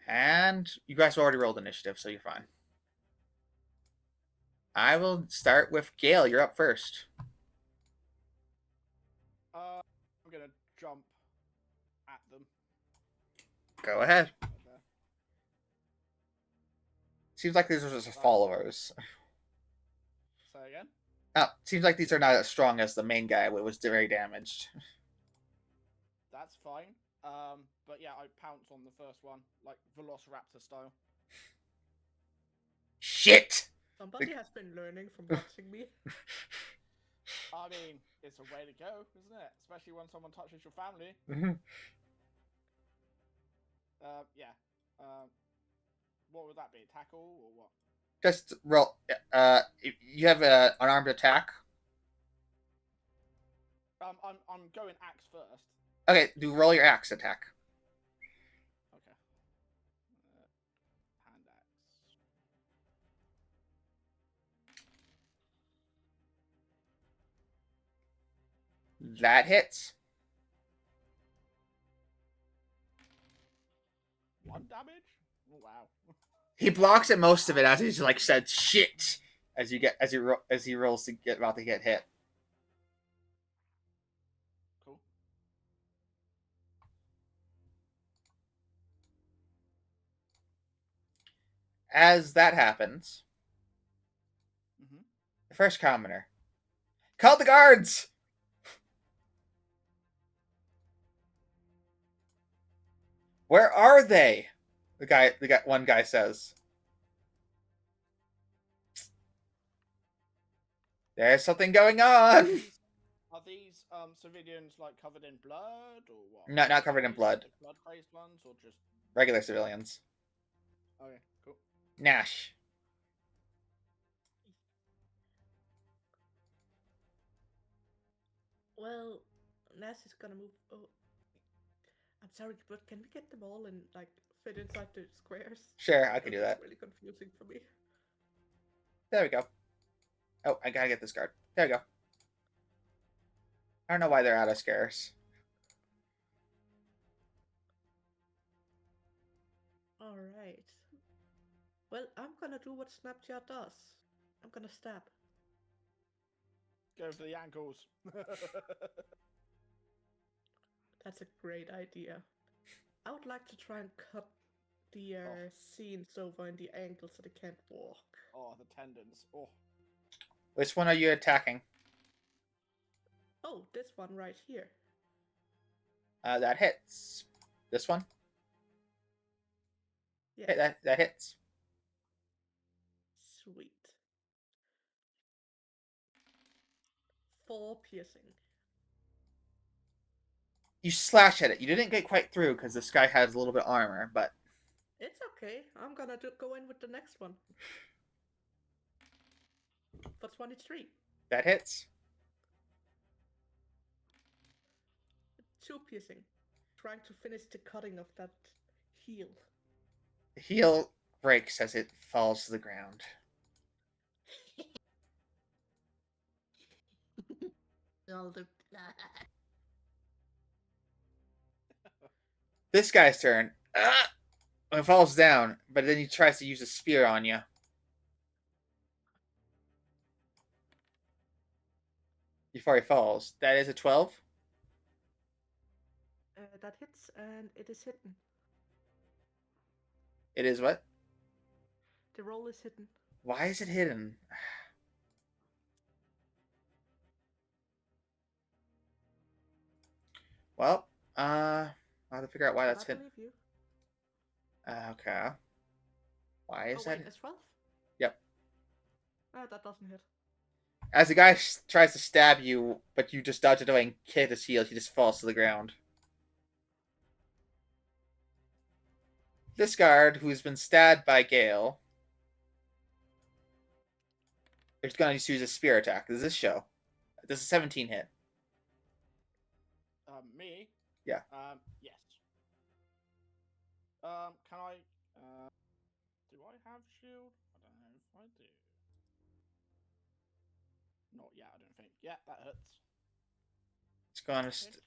And you guys already rolled initiative, so you're fine. I will start with Gale. You're up first. I'm gonna jump at them. Go ahead. Right there. Seems like these are just followers. Say again. Oh, seems like these are not as strong as the main guy, who was very damaged. That's fine. But yeah, I pounce on the first one, like Velociraptor style. Shit! Somebody has been learning from watching me. I mean, it's a way to go, isn't it? Especially when someone touches your family. Yeah. What would that be? Tackle or what? Just roll. You have an unarmed attack. I'm going axe first. Okay, do roll your axe attack. Okay. Hand axe. That hits. 1 damage? Oh, wow. He blocks at most of it as he's like said shit as he rolls to get about to get hit. Cool. As that happens, Mm-hmm. the first commoner, call the guards. Where are they? One guy says. There's something going on. Are these civilians like covered in blood or what? No, not covered in blood. Blood crazed ones or just Regular civilians. okay, cool. Nash. Well, Ness is gonna move. Oh, I'm sorry, but can we get them all and like fit inside the squares? Sure, I can do It's that. really confusing for me. There we go. Oh, I gotta get this card. There we go. I don't know why they're out of scares. All right. Well, I'm gonna do what Snapchat does. I'm gonna stab. Go for the ankles. That's a great idea. I would like to try and cut The seams over in the ankle so they can't walk. Oh, the tendons. Oh. Which one are you attacking? Oh, this one right here. That hits. This one? Yes. Hey, that hits. Sweet. 4 piercing. You slash at it. You didn't get quite through because this guy has a little bit of armor, but It's okay. I'm gonna go in with the next one. For 23. that hits. 2 piercing. Trying to finish the cutting of that heel. The heel breaks as it falls to the ground. All the blood. This guy's turn. It falls down, but then he tries to use a spear on you. Before he falls. That is a 12. That hits and it is hidden. It is what? The roll is hidden. Why is it hidden? Well, I'll have to figure out why But that's I hidden. believe you. Okay. Why is that? Wait, it's 12? Yep. That doesn't hit. As the guy tries to stab you, but you just dodge it away and kick his heel, he just falls to the ground. This guard, who's been stabbed by Gale, is going to use a spear attack. Does this show? Does a 17 hit? Me? Yeah. Yes. Can I? Do I have shield? I don't know if I do. Not yet, I don't think. Yeah, that hurts. It's going to.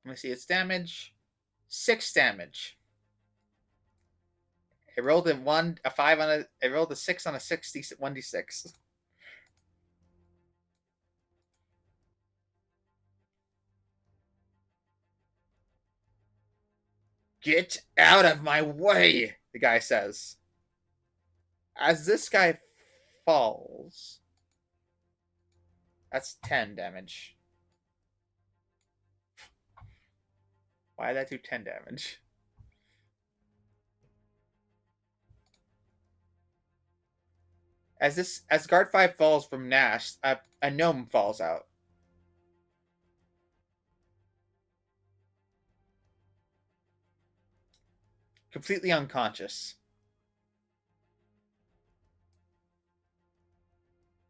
Let me see its damage. 6 damage. It rolled a 5 on a. It rolled a 6 on a 1d6. Get out of my way, the guy says. As this guy falls, that's 10 damage. Why did that do 10 damage? As guard 5 falls from Nash, a gnome falls out. Completely unconscious.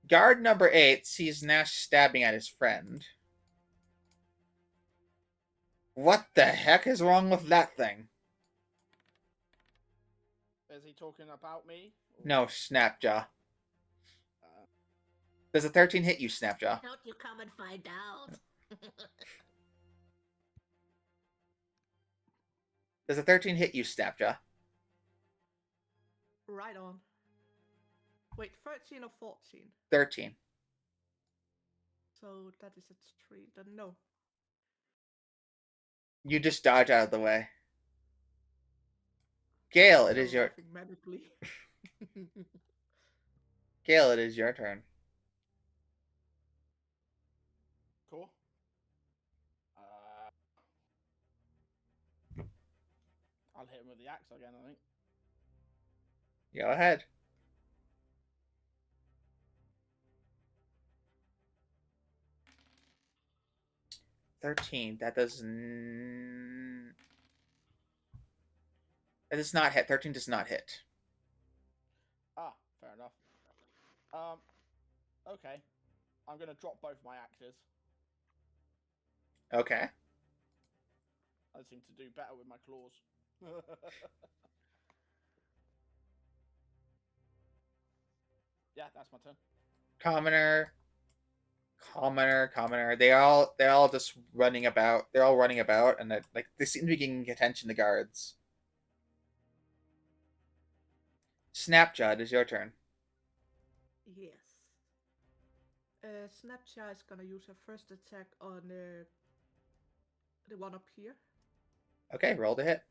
Guard number 8 sees Nash stabbing at his friend. What the heck is wrong with that thing? Is he talking about me? Or... No, Snapjaw. Does a 13 hit you, Snapjaw? Don't you come and find out? Does a 13 hit you, Snapjaw? Right on. Wait, 13 or 14? 13. So that is a 3. Then no. You just dodge out of the way. Gale, it is your laughing manically. Gale, it is your turn. Cool. I'll hit him with the axe again, I think. Go ahead. $13. That does not hit. 13 does not hit. Ah, fair enough. Okay. I'm gonna drop both my axes. Okay. I seem to do better with my claws. Yeah, that's my turn. Commoner. They're all just running about. They're all running about, and they seem to be getting attention to guards. Snapjaw, it is your turn. Yes. Snapshot is gonna use her first attack on the one up here. Okay, roll to hit.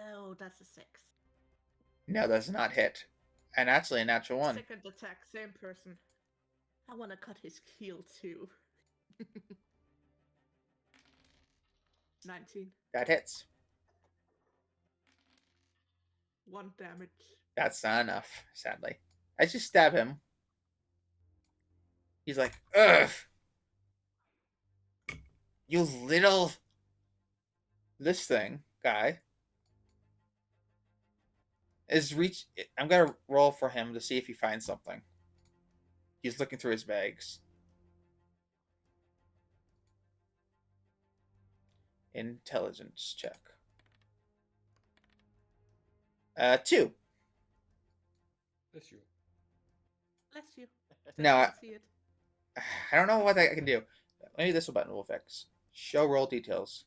Oh, that's a 6. No, that's not hit. And actually a natural 1. Second attack, same person. I want to cut his heel too. 19. That hits. 1 damage. That's not enough, sadly. I just stab him. He's like, ugh! You little... This thing, guy, is reach... I'm gonna roll for him to see if he finds something. He's looking through his bags. Intelligence check. 2. Bless you. Bless you. No, I see it. I don't know what I can do. Maybe this button will fix. Show roll details.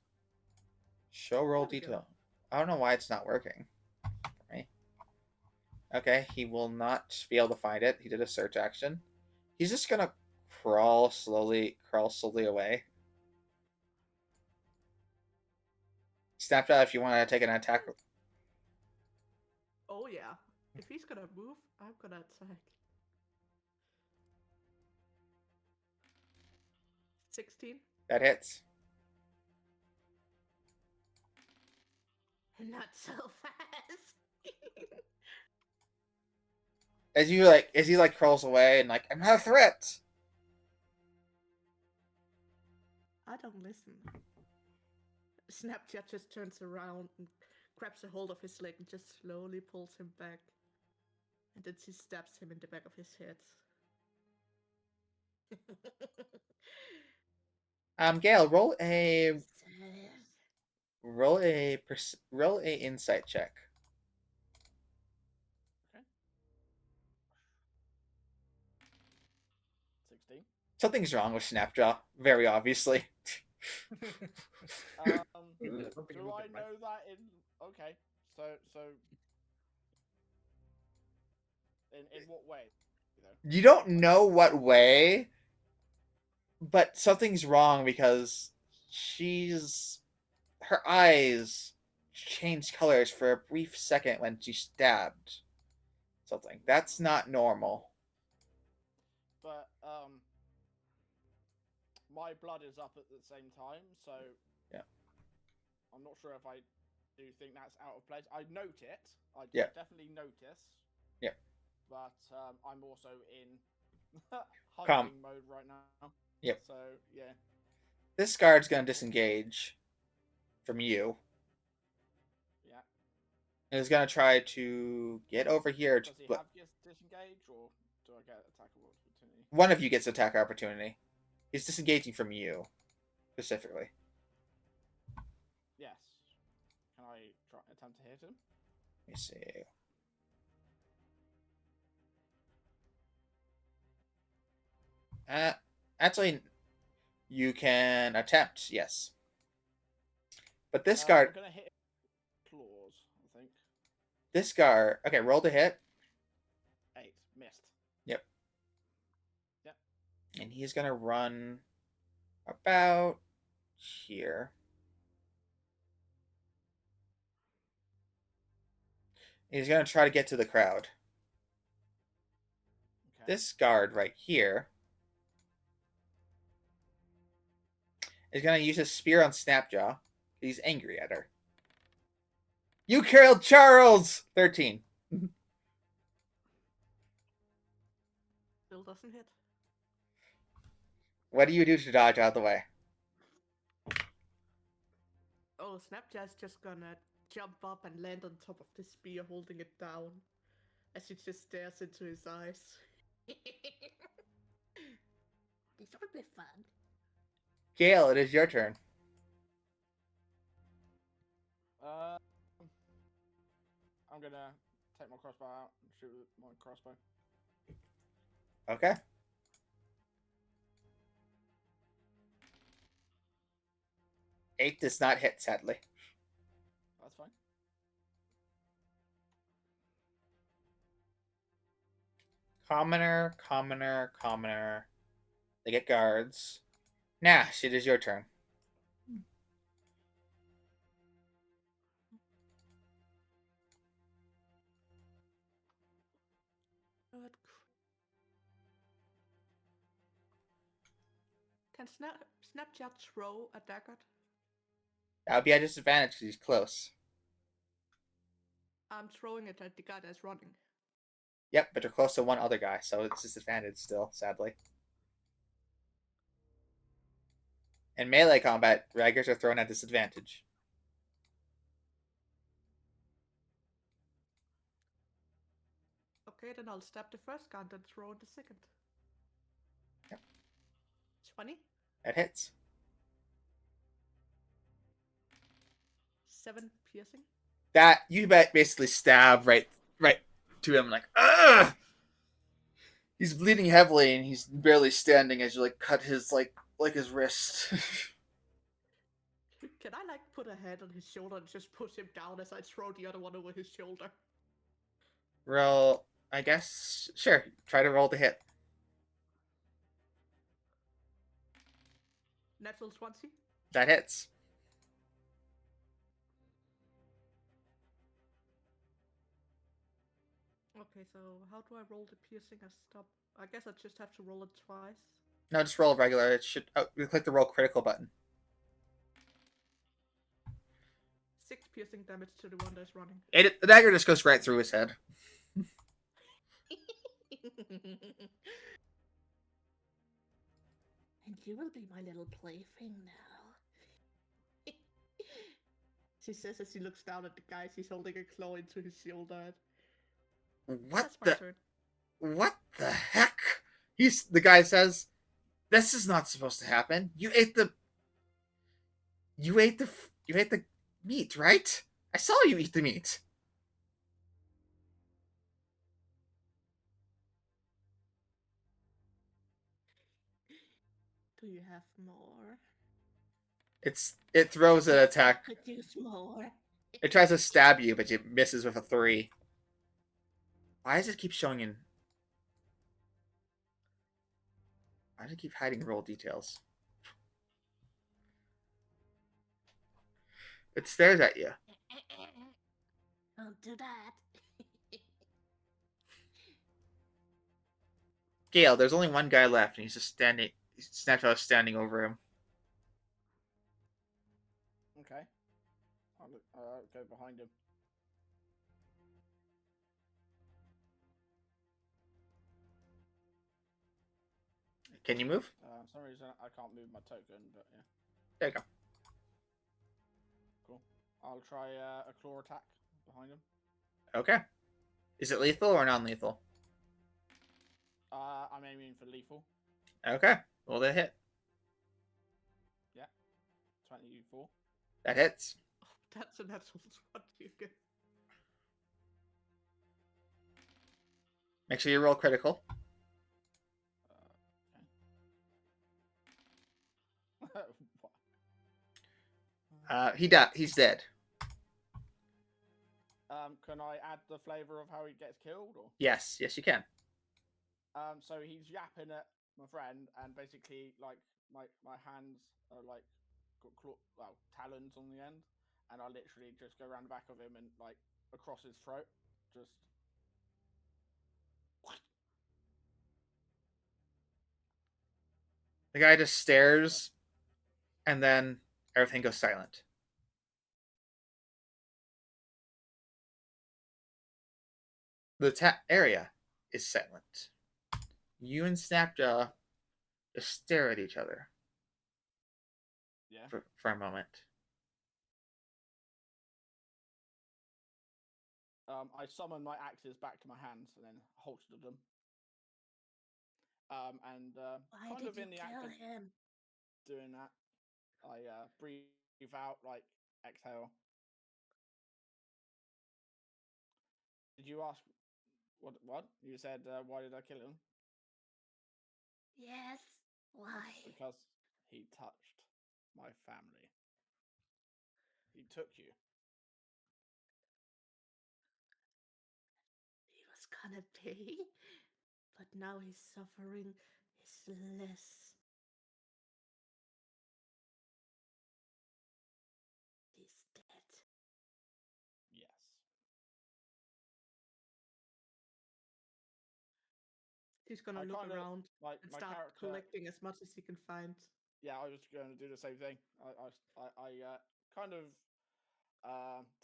Show roll There we go. detail. I don't know why it's not working. Right. Okay, he will not be able to find it. He did a search action. He's just gonna crawl slowly away. Snapshot if you want to take an attack. Oh yeah. If he's gonna move, I'm gonna attack. 16. That hits. Not so fast. As he crawls away and like, I'm not a threat. I don't listen. Snapchat just turns around and grabs a hold of his leg and just slowly pulls him back. And then she stabs him in the back of his head. Gail, roll a Sad. roll a insight check. Okay. 16. Something's wrong with Snapjaw, very obviously. Yeah, something Do with I it, right? know that in? Okay, so in what way? You know? You don't know what way, but something's wrong because her eyes changed colors for a brief second when she stabbed something. That's not normal. But my blood is up at the same time, so Yeah. I'm not sure if I do think that's out of place. I note it. I Yeah. definitely notice. Yeah. But I'm also in hunting Calm. mode right now. Yep. So yeah. This guard's gonna disengage from you. Yeah. And is gonna try to get over here. Does he have disengage, or do I get attack of opportunity? One of you gets attack opportunity. He's disengaging from you, specifically. Yes. Can I try attempt to hit him? Let me see. Actually, you can attempt, yes. But this guard, I'm gonna hit claws, I think. this guard. Okay, roll to hit. 8. Missed. Yep. Yep. And he's gonna run about here. He's gonna try to get to the crowd. Okay. This guard right here is gonna use his spear on Snapjaw. He's angry at her. You killed Charles! 13. Still doesn't hit. What do you do to dodge out of the way? Oh, Snapchat's just gonna jump up and land on top of the spear, holding it down. As she just stares into his eyes. This would be fun. Gale, it is your turn. I'm gonna take my crossbow out and shoot with my crossbow. Okay. Eight does not hit, sadly. That's fine. Commoner. They get guards. Nash, it is your turn. Can Snapchat throw a dagger? That would be a disadvantage because he's close. I'm throwing it at the guy that's running. Yep, but you're close to one other guy, so it's disadvantage still, sadly. In melee combat, daggers are thrown at disadvantage. Okay, then I'll stab the first guy and then throw the second. Yep. 20? That hits. 7 piercing. That you basically stab right to him, like, ugh! He's bleeding heavily and he's barely standing as you like cut his his wrist. Can I like put a hand on his shoulder and just push him down as I throw the other one over his shoulder? Roll, I guess. Sure. Try to roll to hit. Natural 20? That hits. Okay, so how do I roll the piercing? I guess I just have to roll it twice. No, just roll regular. It should. Oh, you click the roll critical button. 6 piercing damage to the one that's running. The dagger just goes right through his head. And you will be my little plaything now. She says as she looks down at the guy, she's holding a claw into his shoulder. What That's my the? turn. What the heck? The guy says, "This is not supposed to happen. You ate the meat, right? I saw you eat the meat." Do you have more? It throws an attack. Produce more. It tries to stab you, but it misses with a 3. Why does it keep showing in? Why does it keep hiding roll details? It stares at you. Don't do that. Gale, there's only one guy left, and he's just standing. Snapshot standing over him. Okay. I'll go behind him. Can you move? For some reason I can't move my token, but yeah. There you go. Cool. I'll try a claw attack behind him. Okay. Is it lethal or non-lethal? I'm aiming for lethal. Okay. Roll the hit. Yeah. 24. That hits. Oh, that's a natural 20 again. Make sure you roll critical. Okay. He's dead. Can I add the flavour of how he gets killed, or? Yes, you can. So he's yapping at my friend, and basically, like, my hands are like got talons on the end, and I literally just go around the back of him and like across his throat, just. The guy just stares, and then everything goes silent. The area is silent. You and Snapjaw just stare at each other. Yeah. For a moment. I summon my axes back to my hands and then holstered them. And Why kind did of you in the kill act of him? doing that, I breathe out, like, exhale. Did you ask what? You said, why did I kill him? Yes. Why? Because he touched my family. He took you. He was gonna pay, but now his suffering is less. He's dead. Yes. He's gonna I look kinda, around like, and my start character. collecting as much as he can find. yeah, I was going to do the same thing. I kind of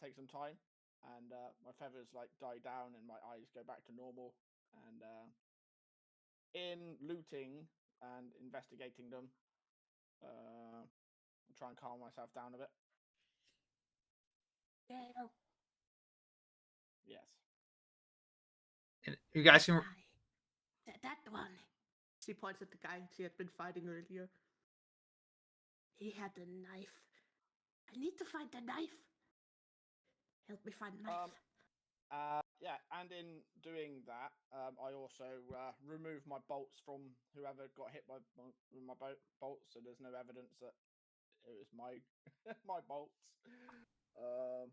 take some time, and my feathers like die down, and my eyes go back to normal. And in looting and investigating them, I try and calm myself down a bit. Gale, Yes. And you guys can. that one. She points at the guy she had been fighting earlier. He had a knife. I need to find the knife. Help me find the knife. Yeah, and in doing that, I also remove my bolts from whoever got hit by my bolts, so there's no evidence that it was my my bolts. Um,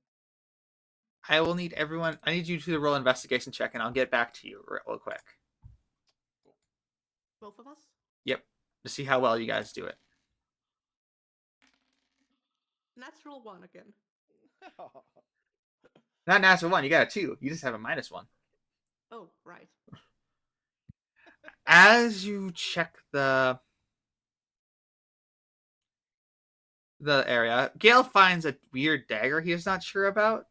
I will need everyone. I need you to roll an investigation check, and I'll get back to you real quick. cool. Both of us? Yep, to see how well you guys do it. Natural 1 again. Not natural one. You got a 2. You just have a -1. Oh, right. As you check the area, Gale finds a weird dagger he is not sure about.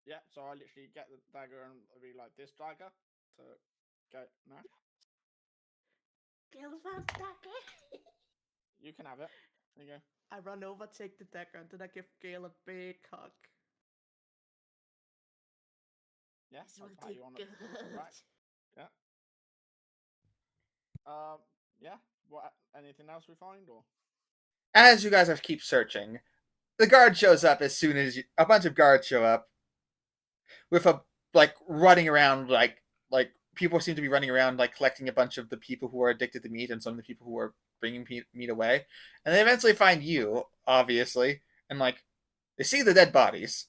Yeah, so I literally get the dagger and I'll be like, this dagger to go. No, Gale found the dagger. you can have it. There you go. I run over, take the dagger, and then I give Gale a big hug. Yeah, This I'll will pat do you on the good. back. Yeah. Yeah. What? Anything else we find or? As you guys keep searching, the guard shows up as soon as a bunch of guards show up with a running around like people seem to be running around like collecting a bunch of the people who are addicted to meat and some of the people who are bringing meat away, and they eventually find you, obviously, and they see the dead bodies.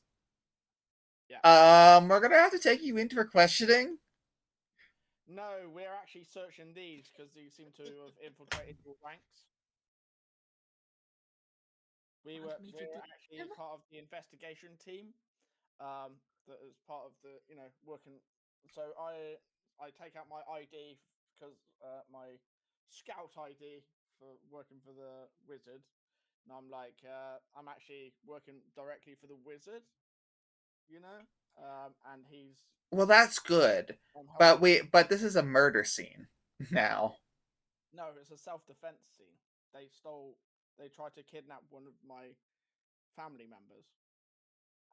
Yeah. We're gonna have to take you in for questioning. No, we're actually searching these because they seem to have infiltrated your ranks. Want me to We're do actually them? part of the investigation team. That is part of the working. So I take out my ID because my scout ID for working for the wizard, and I'm like I'm actually working directly for the wizard, and he's Well, that's good, but helping. wait, this is a murder scene now. No, it's a self-defense scene. They stole. They tried to kidnap one of my family members.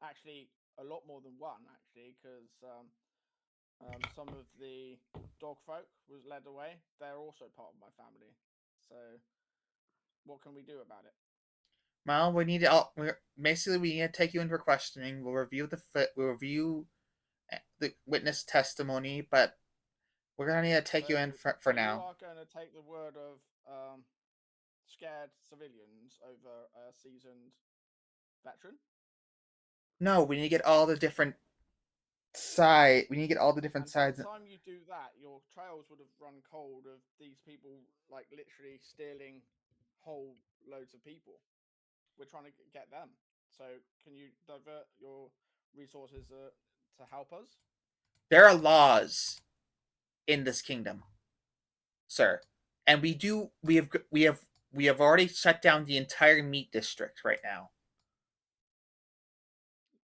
Actually, a lot more than one. Actually, because some of the dog folk was led away. They're also part of my family. So, what can we do about it? Well, we need basically we need to take you in for questioning. We'll review the witness testimony, but we're gonna need to take you in for So you now. are going to take the word of scared civilians over a seasoned veteran? No, we need to get all the different side. We need to get all the different And by the sides. time you do that, your trails would have run cold of these people, like literally stealing whole loads of people. We're trying to get them. So, can you divert your resources to help us? There are laws in this kingdom, sir, and we have already shut down the entire meat district right now.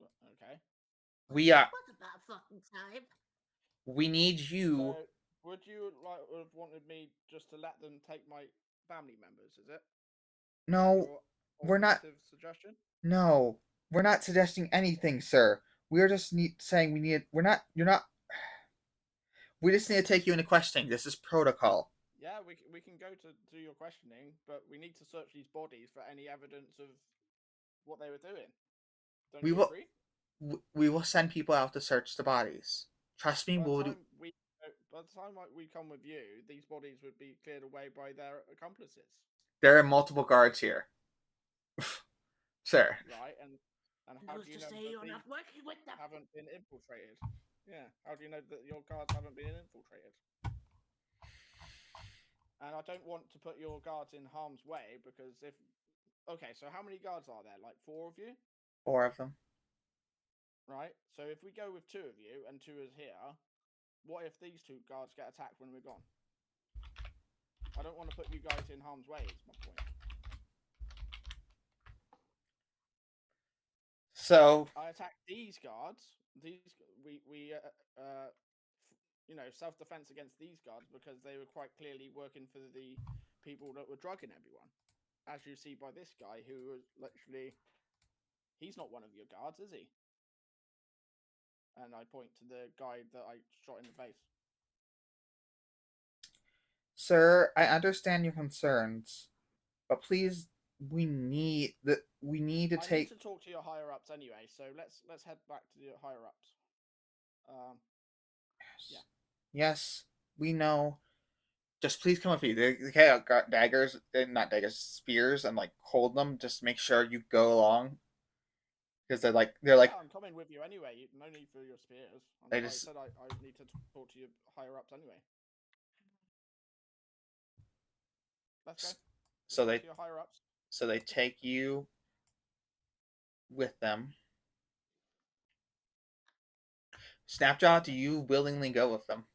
Okay. We are. What about fucking time? We need you. So, would you like have wanted me just to let them take my family members? Is it? Is that No, your we're not. alternative suggestion? No, we're not suggesting anything, sir. We're just saying we need. We're not. You're not. We just need to take you into questioning. This is protocol. Yeah, we can go to do your questioning, but we need to search these bodies for any evidence of what they were doing. Don't We you will. agree? We will send people out to search the bodies. Trust me, By the we'll do. time we come with you, these bodies would be cleared away by their accomplices, There are multiple guards here, sir. right? And And how who's do you to know say that you're these not working with them? haven't been infiltrated? Yeah, how do you know that your guards haven't been infiltrated? And I don't want to put your guards in harm's way because if okay, so how many guards are there? Like 4 of you, 4 of them. right? So if we go with 2 of you and 2 is here, what if these 2 guards get attacked when we're gone? I don't want to put you guys in harm's way. Is my point. So I attacked these guards. We self-defense against these guards because they were quite clearly working for the people that were drugging everyone. As you see by this guy, who was literally, he's not one of your guards, is he? And I point to the guy that I shot in the face. sir, I understand your concerns, but please, we need to I take. need to talk to your higher ups anyway, so let's head back to the higher ups. Yeah. Yes, we know. Just please come with me. They got daggers, not daggers, spears, and like hold them. Just make sure you go along because they're like Yeah, I'm coming with you anyway. No need for your spears. they I just said I need to talk to your higher ups anyway. Let's go. so Talk they to your higher ups. so they take you with them. Snapjaw, do you willingly go with them?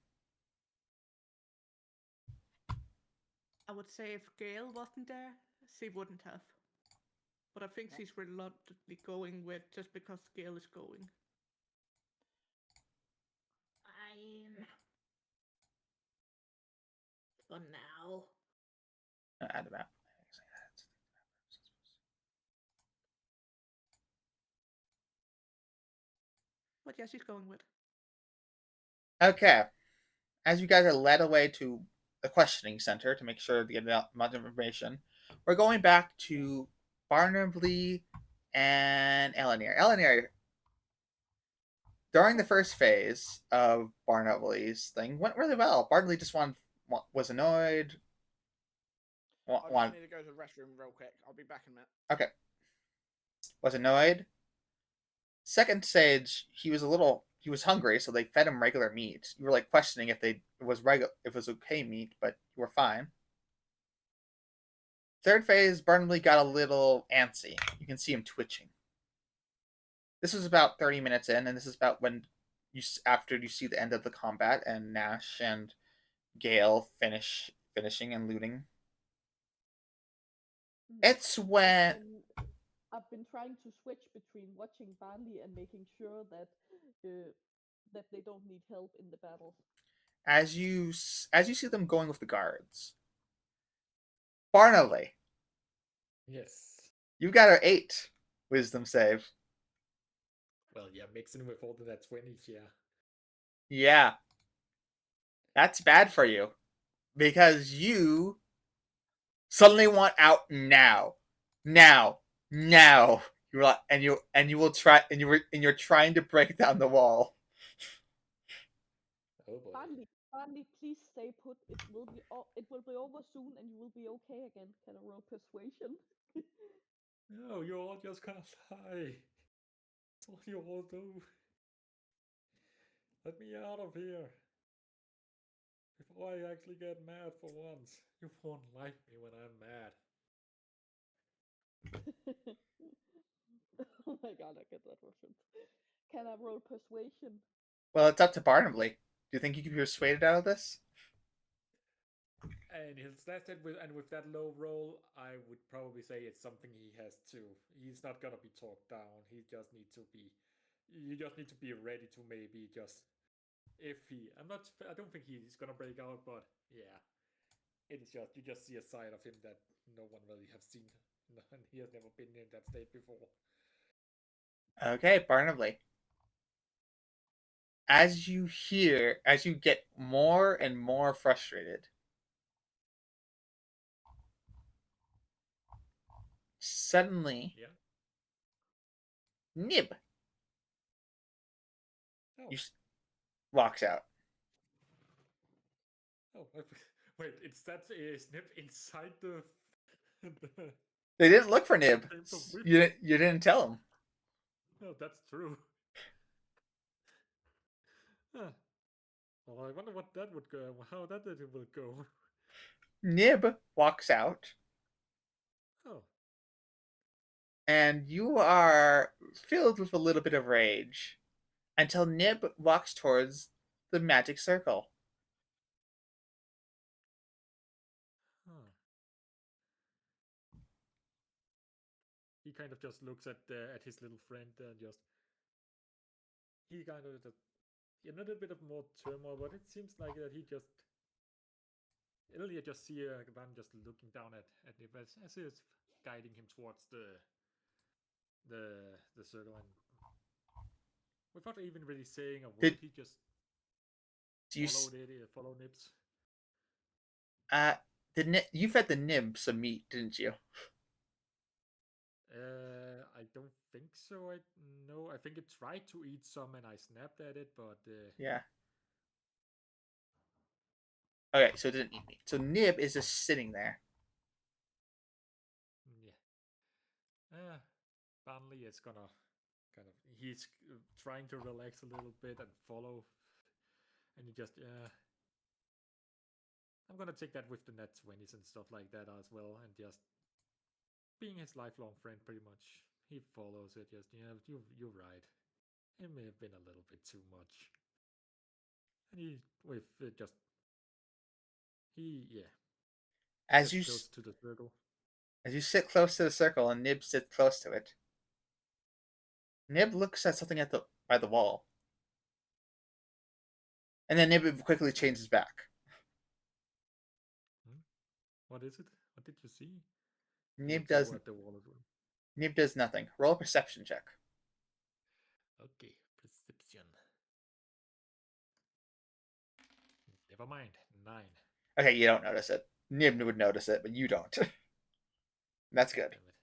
I would say if Gale wasn't there, she wouldn't have. But I think she's reluctantly going with just because Gale is going. Fine. For now. Add them out. But yeah, she's going with. Okay. As you guys are led away to the questioning center to make sure to get as much information, we're going back to Barnaby and Eleanor. Eleanor, during the first phase of Barnaby's thing, went really well. Barnaby just was annoyed. I just need to go to the restroom real quick. I'll be back in a minute. Okay. Was annoyed. Second stage, he was hungry, so they fed him regular meat. You were like questioning if it was okay meat, but you were fine. Third phase, Barnaby got a little antsy. You can see him twitching. This was about 30 minutes in, and this is about when after you see the end of the combat and Nash and Gale finishing and looting. It's when I've been trying to switch between watching Barney and making sure that they don't need help in the battle. as you see them going with the guards. Barnaby, Yes. you got an 8 wisdom save. Well, yeah, mixing with all the net 20s, yeah. Yeah. That's bad for you. Because you suddenly want out now. Now. Now. You're trying to break down the wall. Oh boy. Barney, please stay put. It will be over soon, and you will be okay again. Can I roll persuasion? No, you're all just gonna die. That's all you all do. Let me out of here. Before I actually get mad for once. You won't like me when I'm mad. Oh my god, I get that reference. Can I roll persuasion? Well, it's up to Barnaby. Do you think you can be persuaded out of this? And his last hit with that low roll, I would probably say it's something he has to. He's not gonna be talked down. He just needs to be. You just need to be ready to maybe just. If he, I'm not. I don't think he's gonna break out, but yeah, it's just you just see a side of him that no one really has seen, and he has never been in that state before. Okay, Barnaby. As you get more and more frustrated, suddenly, Yeah. Nib Oh. walks out. Oh, wait! It's that snip inside the. the They didn't look for Nib. chamber. You didn't tell them. No, that's true. Huh. Well, I wonder what that would go. How that will go. Nib walks out, Oh. and you are filled with a little bit of rage until Nib walks towards the magic circle. kind of just looks at his little friend and just he kind of just in a little bit of more turmoil, but it seems like that he just Ilya just see Van just looking down at Nib as he's guiding him towards the circle, and without even really saying a word, he just follow Nibs. You fed the nib some meat, didn't you? I don't think so. I think it tried to eat some, and I snapped at it, but Yeah. Okay, so it didn't eat meat. So Nib is just sitting there. yeah. Finally, it's gonna kind of he's trying to relax a little bit and follow, and he just I'm gonna take that with the net 20s and stuff like that as well, and just being his lifelong friend, pretty much. He follows it. Just you're right. It may have been a little bit too much, and he with just he As gets you close to the circle. as you sit close to the circle and Nib sits close to it, Nib looks at something by the wall, and then Nib quickly changes back. What is it? What did you see? Nib Looks over doesn't. at the wall as well. Nib does nothing. Roll a perception check. Okay, perception. Never mind. 9. Okay, you don't notice it. Nib would notice it, but you don't. That's good. Damn it.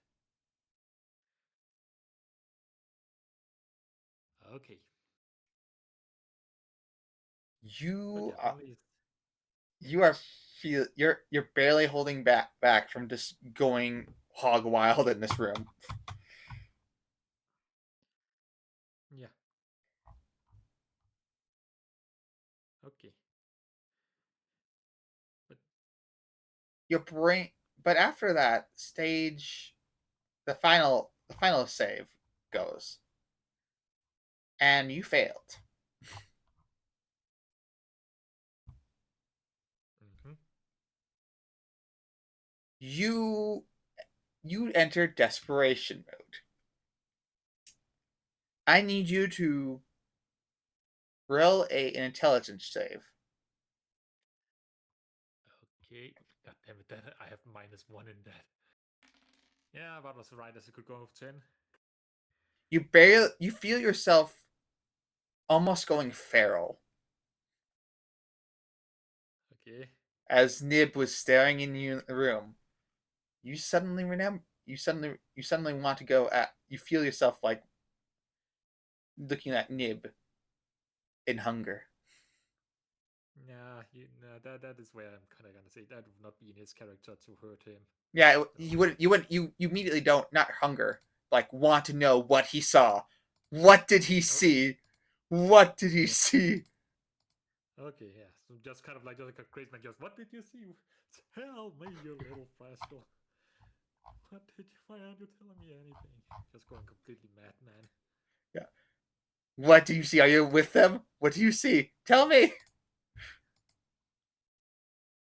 Okay. You Yeah, finally, you are you're barely holding back from just going hog wild in this room. yeah. Okay. But Your brain, but after that stage, the final save goes, and you failed. You enter desperation mode. I need you to roll an intelligence save. okay. God damn it, that I have -1 in that. Yeah, that was right as it could go with 10. You feel yourself almost going feral Okay. as Nib was staring in the room. You suddenly remember. You suddenly want to go at. You feel yourself like looking at Nib in hunger. Yeah, that is where I'm kind of gonna say that would not be in his character to hurt him. Yeah, So. you immediately don't, not hunger, like want to know what he saw. What did he see? What did he see? Okay, yeah. So just kind of like a crazy man. Just what did you see? Tell me, you little rascal. Why aren't you telling me anything? Just going completely mad, man. Yeah. What do you see? Are you with them? What do you see? Tell me.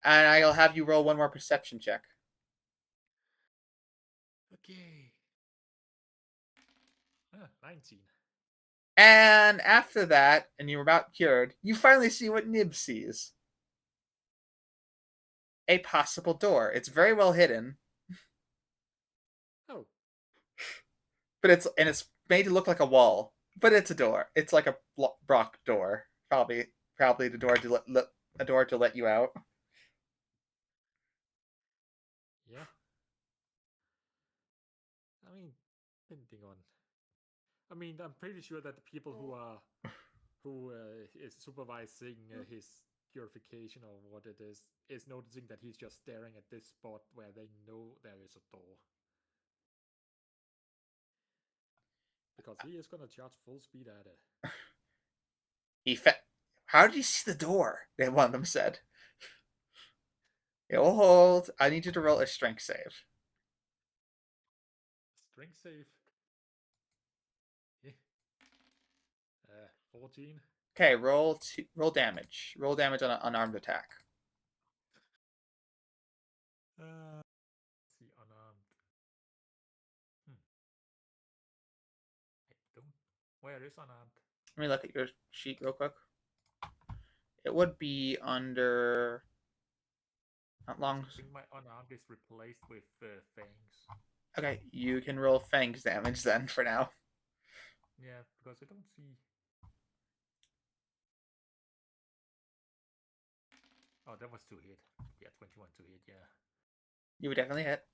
And I'll have you roll one more perception check. Okay. 19. And after that, and you're about cured, you finally see what Nib sees. A possible door. It's very well hidden. Oh. But it's made to look like a wall. But it's a door. It's like a Brock door. Probably the door to let you out. Yeah. I mean, depending on. I mean, I'm pretty sure that the people who is supervising his purification or what it is noticing that he's just staring at this spot where they know there is a door. Because he is gonna charge full speed at it. How did you see the door? One of them said. It'll hold. I need you to roll a strength save. Strength save. Yeah. 14. Okay, roll damage. Roll damage on an unarmed attack. Let's see, unarmed. Where is unarmed? Let me look at your sheet real quick. It would be under. Not long. I think my unarmed is replaced with fangs. Okay, you can roll fangs damage then for now. Yeah, because I don't see. Oh, that was two hit. Yeah, 21 to hit. Yeah, You would definitely hit.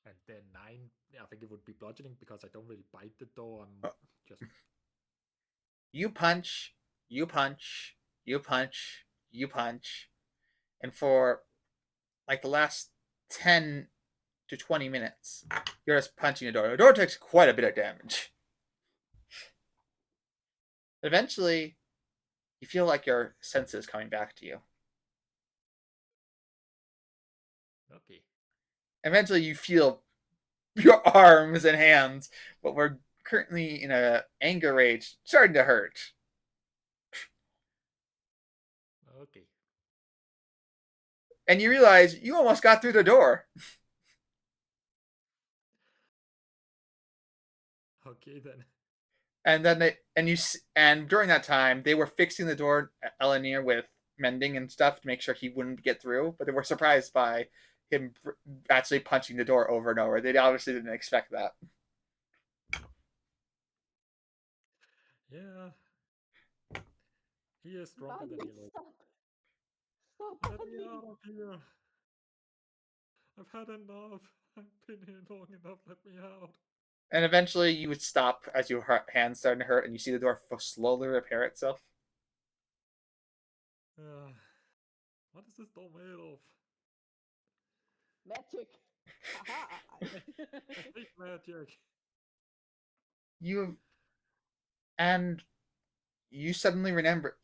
and then 9. Yeah, I think it would be bludgeoning because I don't really bite the door. I'm Oh. just. You punch, you punch, you punch, you punch, and for like the last 10 to 20 minutes, you're just punching the door. The door takes quite a bit of damage. Eventually, you feel like your senses coming back to you. Okay. Eventually, you feel your arms and hands, but we're currently in a anger rage starting to hurt. Okay. And you realize you almost got through the door. Okay then. And then and during that time they were fixing the door, Eleanor, with mending and stuff to make sure he wouldn't get through, but they were surprised by him actually punching the door over and over. They obviously didn't expect that. Yeah. He is stronger than he Barney, looks. stop! Stop, Let me Barney! out of here. I've had enough. I've been here long enough. Let me out. And eventually you would stop as your hands starting to hurt and you see the door slowly repair itself. Uh, what is this door made of? Magic! Haha! I hate magic. You and you suddenly remember,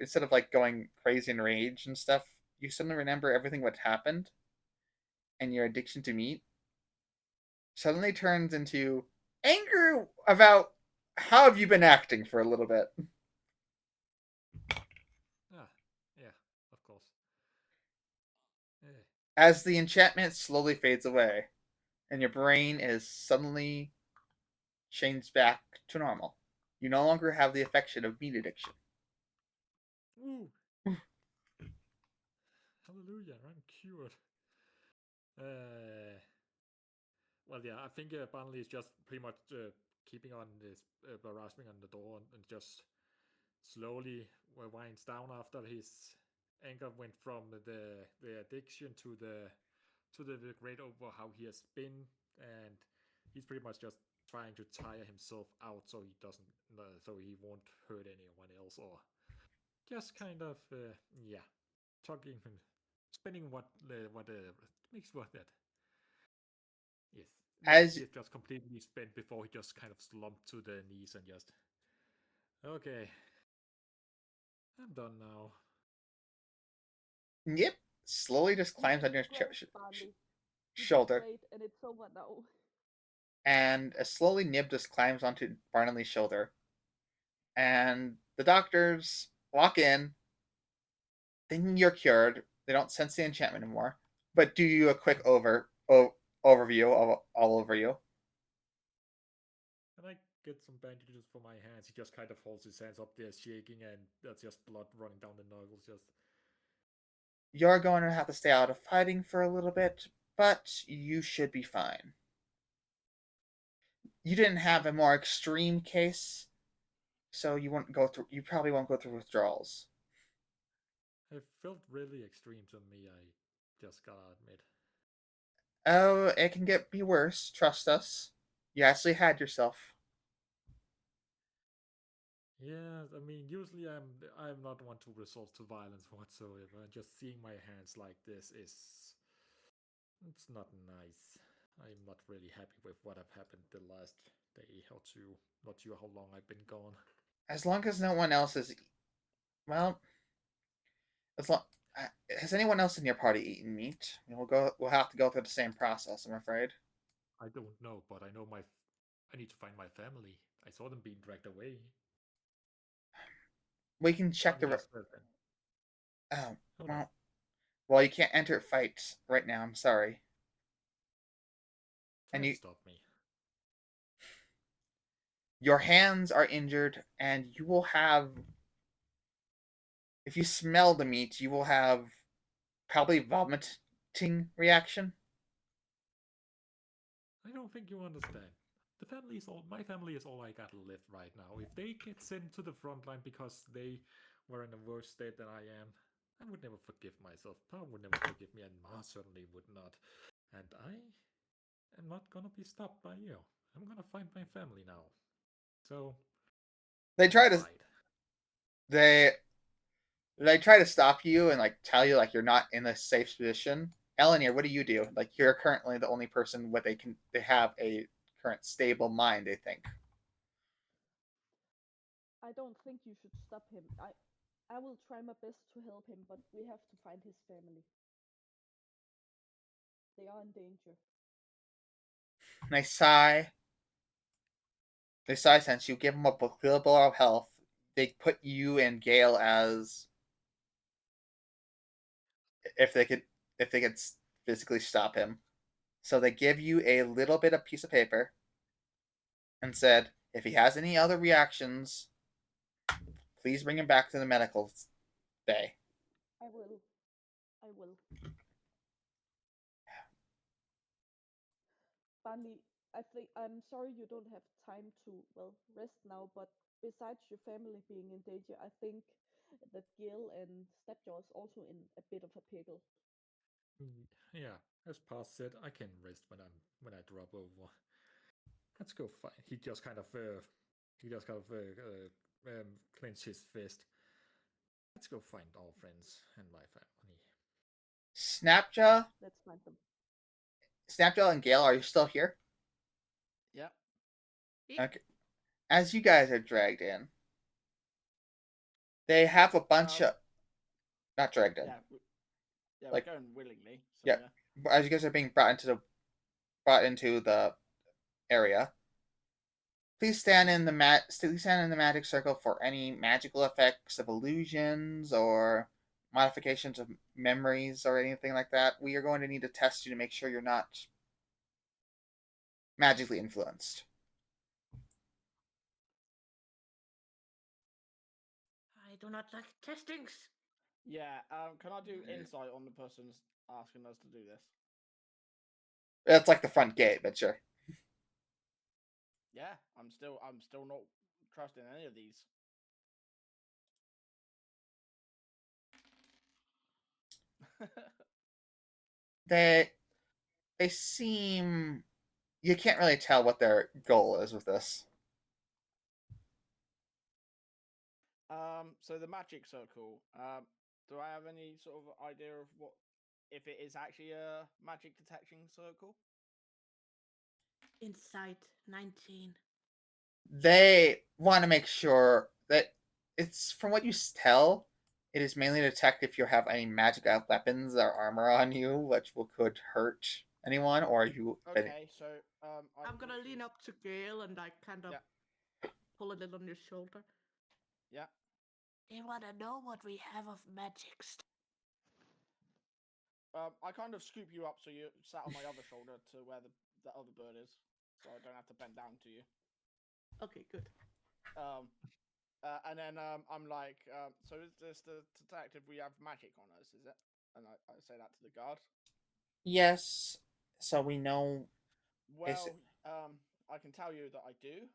instead of like going crazy in rage and stuff, you suddenly remember everything what happened, and your addiction to meat suddenly turns into anger about how have you been acting for a little bit. Ah, yeah, of course. Eh. As the enchantment slowly fades away and your brain is suddenly changed back to normal. You no longer have the affection of meat addiction. Ooh. Hallelujah, I'm cured. Well, yeah, I think Barnley is just pretty much keeping on this harassing on the door and just slowly winds down after his anger went from the addiction to the regret over how he has been, and he's pretty much just trying to tire himself out so he doesn't, so he won't hurt anyone else, or just kind of yeah, talking, spending what makes what that. Yes, the As energy is just completely spent before he just kind of slumped to the knees and just okay, I'm done now. Nip slowly just You climbs on did your great, Barney. You did shoulder, great, and it's over now. and as slowly Nib just climbs onto Barnaby's shoulder, and the doctors walk in, thinking you're cured. They don't sense the enchantment anymore, but do you a quick overview of all over you. And I get some bandages for my hands. He just kind of holds his hands up there, shaking, and that's just blood running down the knuckles. Just You're going to have to stay out of fighting for a little bit, but you should be fine. You didn't have a more extreme case, so you won't go through. You probably won't go through withdrawals. it felt really extreme to me. I just gotta admit. Oh, it can be worse. Trust us. You actually had yourself. Yeah, I mean, usually I'm not one to resort to violence whatsoever. Just seeing my hands like this is it's not nice. I'm not really happy with what have happened the last day or two. Not sure how long I've been gone. As long as no one else is, well, as long has anyone else in your party eaten meat? We'll go. We'll have to go through the same process. I'm afraid. I don't know, but I know I need to find my family. I saw them being dragged away. We can check Barney the. just Oh, hold on. well, well, you can't enter fights right now. I'm sorry. Try And and you stop me. your hands are injured, and you will have. If you smell the meat, you will have probably vomiting reaction. I don't think you understand. My family is all I got left right now. If they get sent to the front line because they were in a worse state than I am, I would never forgive myself. Pa would never forgive me, and Ma certainly would not. And I am not gonna be stopped by you. I'm gonna find my family now. So They try to decide. they they try to stop you and like tell you like you're not in a safe position. Eleanor, what do you do? Like you're currently the only person where they have a current stable mind. They think. I don't think you should stop him. I will try my best to help him, but we have to find his family. They are in danger. They sigh. They sigh since you give them a little bit of health. They put you and Gale as if they could if they could physically stop him. So they give you a little bit of piece of paper and said, if he has any other reactions, please bring him back to the medical bay. I will. I will. Barney, I'm sorry you don't have time to rest now, but besides your family being in danger, I think that Gil and Snapjaw is also in a bit of a pickle. Yeah, as Pa said, I can rest when I drop over. Let's go find. He just kind of clench his fist. Let's go find our friends and my family. Snapjaw, Let's find them. Snapjaw and Gale, are you still here? Yep. Okay. As you guys are dragged in, they have a bunch of not dragged in. Yeah. Yeah, Like we're going willingly. So yeah, as you guys are being brought into the area, please stand in the magic circle for any magical effects of illusions or modifications of memories or anything like that. We are going to need to test you to make sure you're not magically influenced. I do not like testings. Yeah. Can I do insight on the person's asking us to do this? That's like the front gate, but sure. Yeah. I'm still not trusting any of these. They they seem you can't really tell what their goal is with this. So the magic circle. Do I have any sort of idea of what if it is actually a magic detection circle? Insight 19. They want to make sure that it's from what you tell, it is mainly to detect if you have any magic weapons or armor on you, which could hurt anyone, or you. Okay, so I'm gonna lean up to Gale and like kind of Yeah. pull a little on your shoulder. Yeah. They want to know what we have of magics. I kind of scoop you up so you sat on my other shoulder to where the other bird is, so I don't have to bend down to you. Okay, good. And then I'm like, so is this the detective? We have magic on us, is it? And I say that to the guard. Yes, so we know. Well, I can tell you that I do.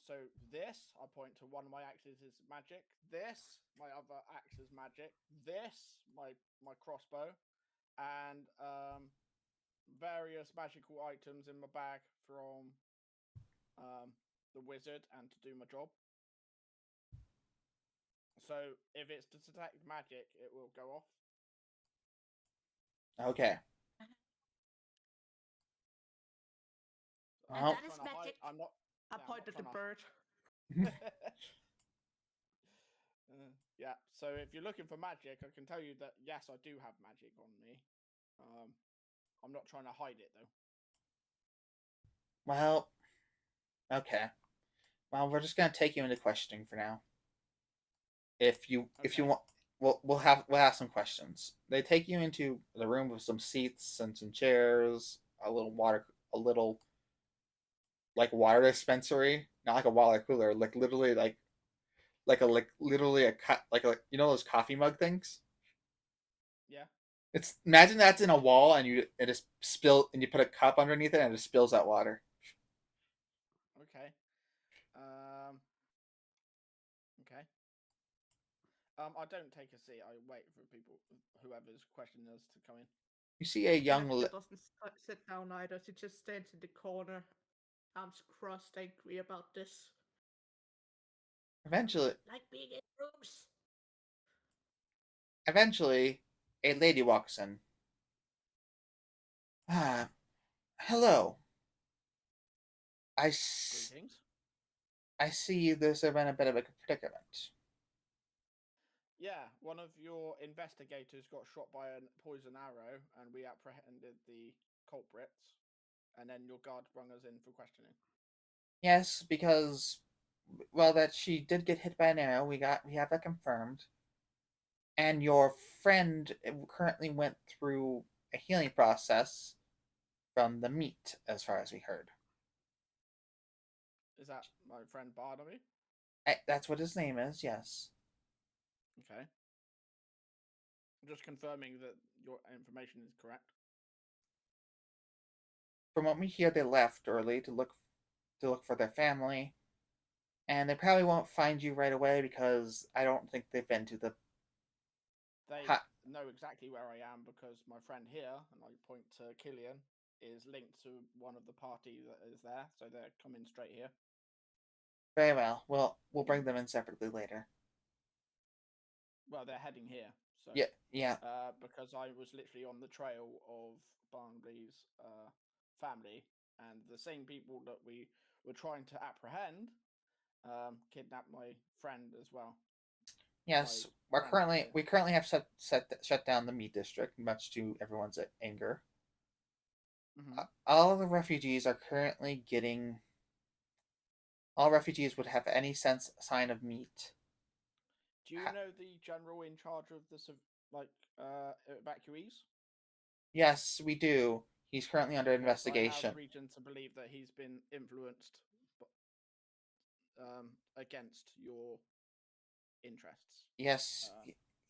So this, I point to one of my axes is magic. This, my other axe is magic. This, my crossbow, and various magical items in my bag from the wizard and to do my job. So if it's to detect magic, it will go off. Okay. And Well, that is magic. I'm not. I point at the bird. Yeah. So if you're looking for magic, I can tell you that yes, I do have magic on me. I'm not trying to hide it though. well, okay. Well, we're just gonna take you into questioning for now. If you Okay. want, we'll have some questions. They take you into the room with some seats and some chairs, a little water, a little like water dispensary not like a water cooler, like literally like literally a cut like a you know those coffee mug things. Yeah. It's imagine that's in a wall and it just spill and you put a cup underneath it and it just spills out water. Okay. Okay. I don't take a seat. I wait for people, whoever's questioning us, to come in. You see a young Neptune doesn't sit down either. She just stands in the corner, arms crossed, angry about this. eventually Like being in rooms. eventually a lady walks in. Ah, hello. Greetings. I see there's been a bit of a predicament. Yeah, one of your investigators got shot by a poison arrow, and we apprehended the culprits. And then your guard brought us in for questioning. Yes, because well, that she did get hit by an arrow. We have that confirmed. And your friend currently went through a healing process from the meat, as far as we heard. Is that my friend Barnaby? That's what his name is. Yes. Okay. Just confirming that your information is correct. From what we hear, they left early to look for their family, and they probably won't find you right away because I don't think they've been to the. They know exactly where I am because my friend here, and I point to Killian, is linked to one of the party that is there, so they're coming straight here. Very well. We'll bring them in separately later. Well, they're heading here. So yeah. Because I was literally on the trail of Barnaby's family, and the same people that we were trying to apprehend kidnapped my friend as well. Yes, we currently have shut down the meat district, much to everyone's anger. Mm-hmm. All of the refugees are currently getting. All refugees would have any sign of meat. Do you know the general in charge of the evacuees? Yes, we do. He's currently under investigation. So I have reason to believe that he's been influenced against your interests. Yes,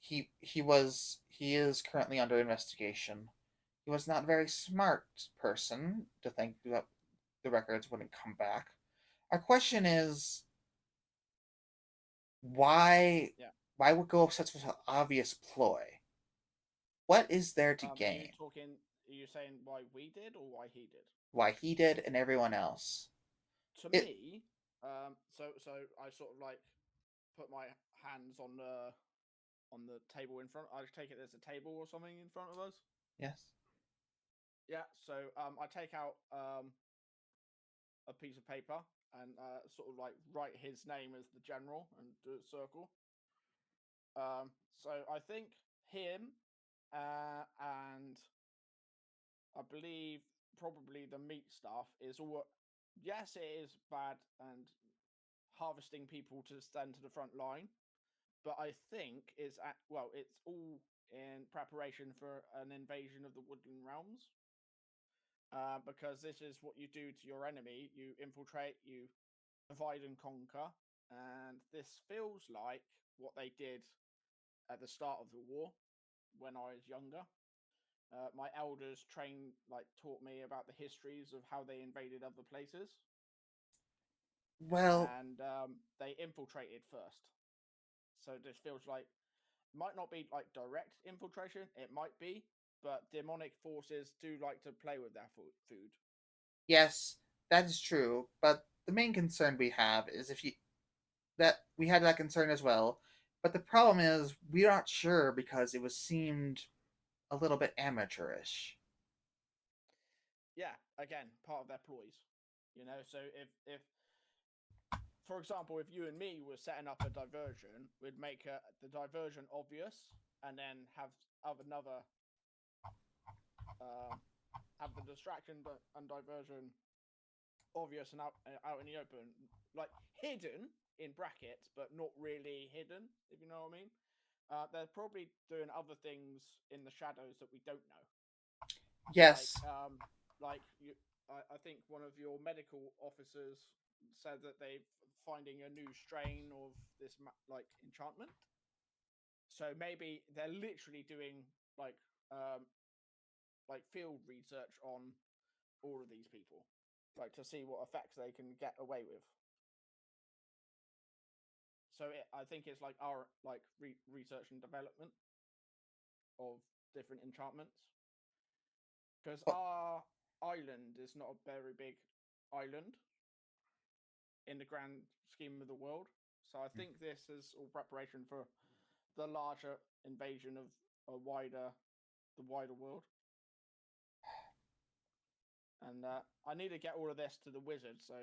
he is currently under investigation. He was not a very smart person to think that the records wouldn't come back. Our question is why would go such an obvious ploy? What is there to gain? Are you saying why we did or why he did? Why he did and everyone else. To me, so I sort of like put my hands on the table in front. I take it there's a table or something in front of us. Yes. Yeah. So I take out a piece of paper and sort of like write his name as the general and do a circle. So I think him and I believe probably the meat stuff is all. Yes, it is bad and harvesting people to stand to the front line, but I think it's all in preparation for an invasion of the Woodland Realms. Because this is what you do to your enemy: you infiltrate, you divide and conquer, and this feels like what they did at the start of the war when I was younger. My elders taught me about the histories of how they invaded other places. Well, and they infiltrated first. So this feels like might not be like direct infiltration. It might be, but demonic forces do like to play with their food. yes, that is true. But the main concern we have is if you that we had that concern as well. But the problem is we're not sure because it was seemed a little bit amateurish. Yeah, again, part of their ploys. So if for example, if you and me were setting up a diversion, we'd make the diversion obvious, and then have another have the distraction and diversion obvious and out in the open, like hidden in brackets, but not really hidden. If you know what I mean. They're probably doing other things in the shadows that we don't know. Yes. Like you, I think one of your medical officers said that they're finding a new strain of this like enchantment. So maybe they're literally doing like field research on all of these people, like to see what effects they can get away with. So I think it's like our like research and development of different enchantments, because our island is not a very big island in the grand scheme of the world. So I think this is all preparation for the larger invasion of the wider world. And I need to get all of this to the wizard so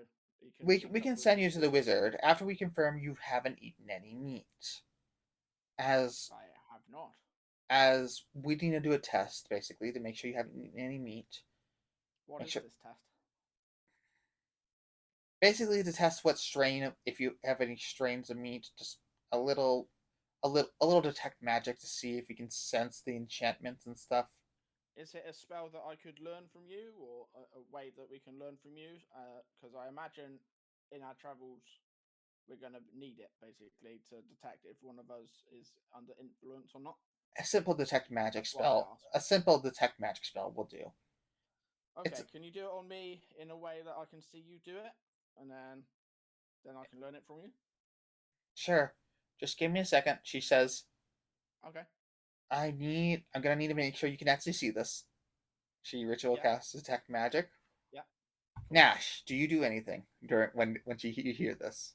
he can. We can send you to the wizard after we confirm you haven't eaten any meat. As I have not. as we need to do a test basically to make sure you haven't eaten any meat. What Make is sure- this test? Basically to test what strain, if you have any strains of meat, just a little detect magic to see if you can sense the enchantments and stuff. Is it a spell that I could learn from you, or a way that we can learn from you? Because I imagine in our travels we're going to need it basically to detect if one of us is under influence or not. A simple detect magic That's why I spell. asked. A simple detect magic spell will do. Okay, can you do it on me in a way that I can see you do it, and then I can learn it from you? Sure. Just give me a second. She says, Okay. I'm gonna need to make sure you can actually see this. She ritual casts detect magic. Yeah. Cool. Nash, do you do anything during when you hear this?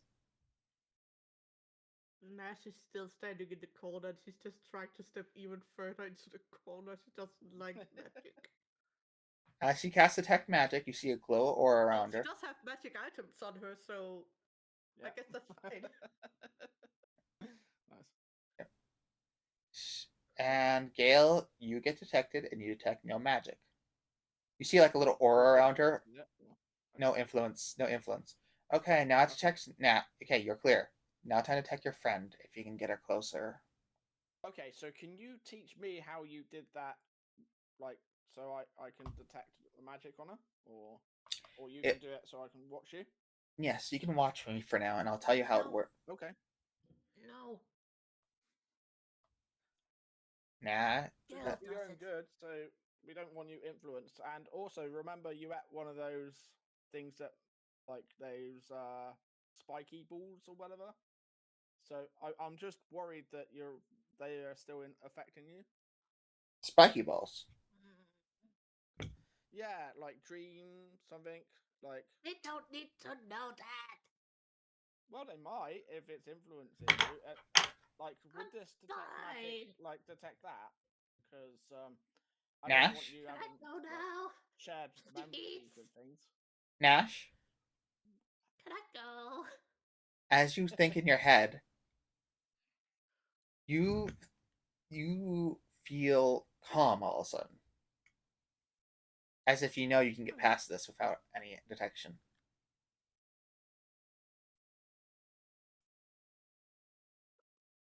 Nash is still standing in the corner and she's just trying to step even further into the corner. She doesn't like magic. As she casts detect magic, you see a glow aura around She her. does have magic items on her, so I guess that's fine. Nice. And Gale, you get detected and you detect no magic. You see like a little aura around her. Yeah. No influence. No influence. Okay, now it detects. Okay, you're clear. Now time to detect your friend if you can get her closer. Okay, so can you teach me how you did that, like, so I can detect the magic on her, or you can do it so I can watch you? Yes, you can watch me for now, and I'll tell you how it works. Okay. No. Nah. Gale It's for your does own it. good, so we don't want you influenced. And also remember, you ate one of those things that, like those spiky balls or whatever. So I'm just worried that they are still affecting you. Spiky balls. Yeah, like dream something like. They don't need to know that. Well, they might if it's influencing you. Like, would this detect magic like detect that? Because I don't want Nash? you Can I having go like, now? shared memories Please. with things. Nash? Can I go? As you think in your head, you feel calm all of a sudden. As if you know you can get past this without any detection.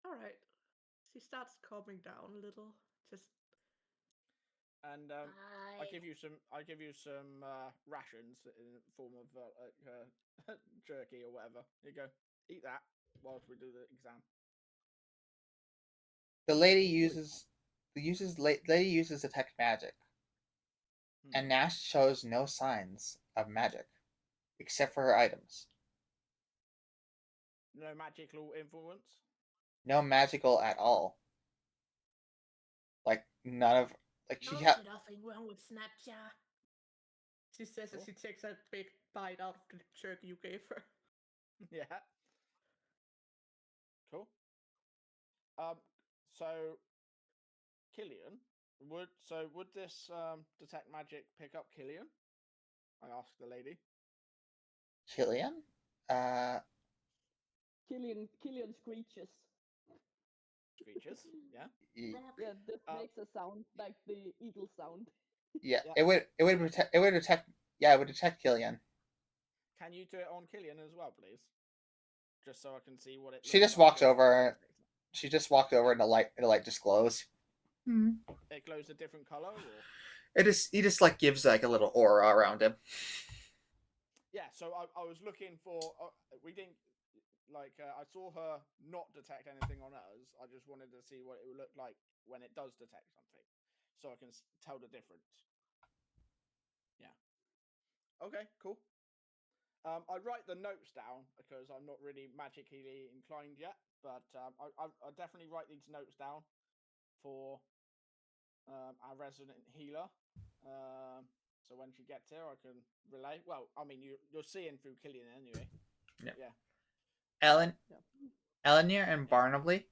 Alright. She starts calming down a little. Just And I give you some rations in the form of jerky or whatever. Here you go. Eat that whilst we do the exam. The lady uses detect magic, and Nash shows no signs of magic, except for her items. No magical influence. No magical at all. Like none of she There's nothing wrong with Snapchat. she says as she takes a big bite out of the jerky you gave her. Yeah. Cool. So Killian, would this detect magic pick up Killian? I asked the lady. Killian? Killian screeches. Screeches, yeah. Yeah, this makes a sound like the eagle sound. Yeah, it would detect Killian. Can you do it on Killian as well, please? Just so I can see what it. She just walks over. She just walked over, and the light just glows. It glows a different color, or He just like gives like a little aura around him. yeah, so I was looking for. We didn't like. I saw her not detect anything on us. I just wanted to see what it would look like when it does detect something, so I can tell the difference. Yeah. Okay. Cool. I write the notes down because I'm not really magically inclined yet, but I definitely write these notes down for our resident healer. Um, so when she gets here, I can relay. Well, I mean, you're seeing through Killian anyway. Yeah. Yeah. Ellen, Yeah. Eleanor, and Barnaby,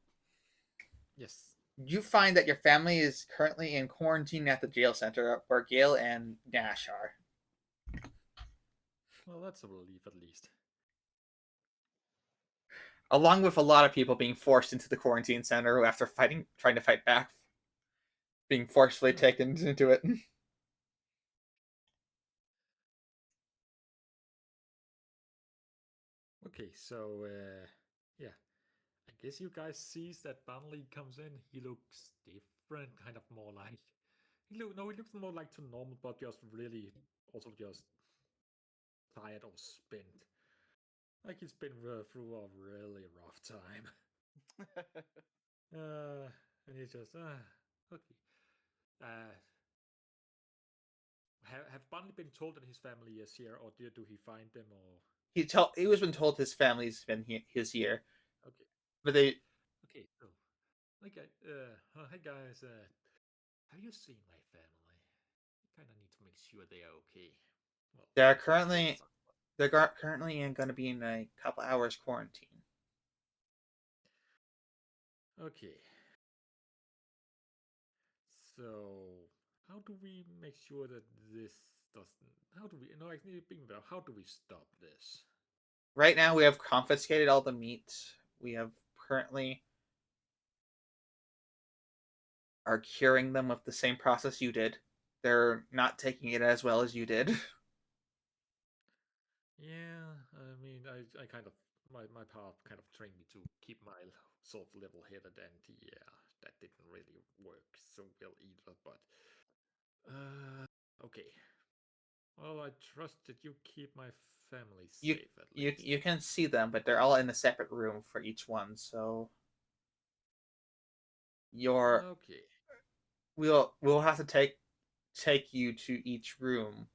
Yes. you find that your family is currently in quarantine at the jail center where Gail and Nash are. Well, that's a relief at least. Along with a lot of people being forced into the quarantine center after trying to fight back, being forcefully Okay. taken into it. Okay, so yeah, I guess you guys sees that Bunley comes in. He looks different, kind of more like he looks more like to normal, but just really also just tired or spent. Like he's been through a really rough time. And he's just okay. Uh, have Bunley been told that his family is here, or do he find them, or He was been told his family's been his year, okay, but they okay, so okay, hey guys, have you seen my family? I kind of need to make sure they are okay. Well, they're actually, still currently somewhat. going to be in a couple hours quarantine. Okay, so how do we make sure that this doesn't? How do we? No, actually, being better. How do we stop this? Right now, we have confiscated all the meat. We have currently are curing them with the same process you did. They're not taking it as well as you did. Yeah, I mean, I kind of my path kind of trained me to keep my sort of level headed, and yeah, that didn't really work so well either. But okay. Well, I trust that you keep my family you safe at you least. you can see them, but they're all in a separate room for each one. So your Okay. we'll have to take you to each room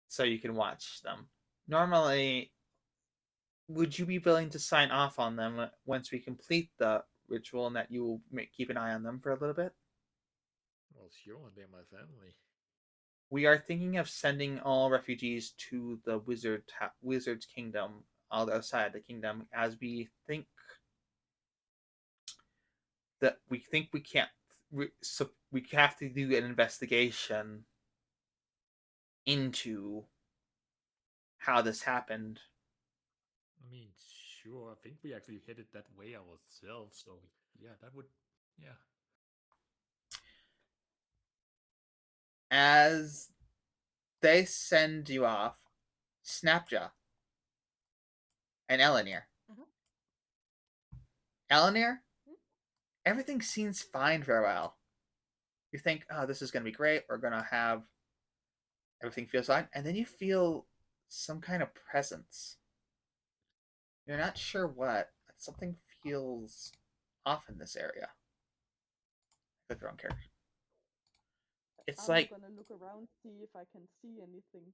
so you can watch them. Normally, would you be willing to sign off on them once we complete the ritual, and that you will keep an eye on them for a little bit? Well, sure, they're my family. We are thinking of sending all refugees to the wizard's kingdom, on the other side of the kingdom, as we think we can't. So we have to do an investigation into how this happened. I mean, sure. I think we actually headed that way ourselves. So yeah, that would yeah. As they send you off, Snapjaw and Eleanor. Mhm. Eleanor, Hmm? everything seems fine for a while. You think, oh, this is going to be great. We're going to have everything feels fine. And then you feel some kind of presence. You're not sure what, but something feels off in this area. Click the wrong character. It's I'm like gonna look around, see if I can see anything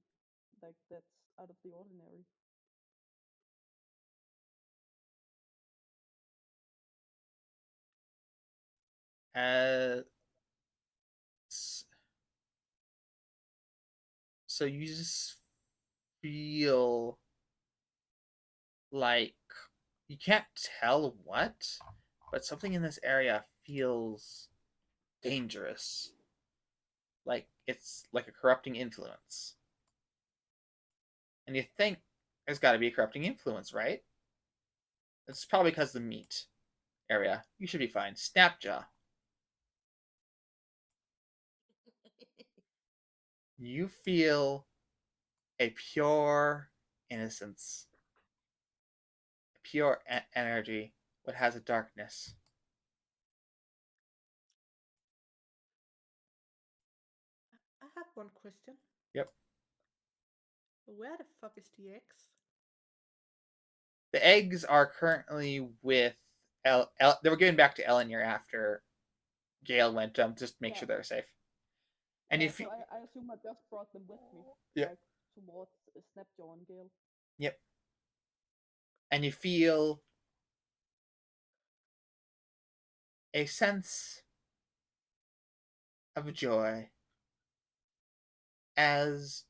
like that's out of the ordinary. uh, so you just feel like you can't tell what, but something in this area feels dangerous. Like it's like a corrupting influence. And you think there's got to be a corrupting influence, right? It's probably because of the meat area. You should be fine. Snapjaw. You feel a pure innocence, a pure energy, but has a darkness. I have one question. Yep. Where the fuck is the X? The eggs are currently with they were given back to Eleanor after Gale went just to make Yeah, sure they're safe. And yeah. if So you, I assume I just brought them with me, yep, like towards Snapjaw and Gale. yep, and you feel a sense of joy as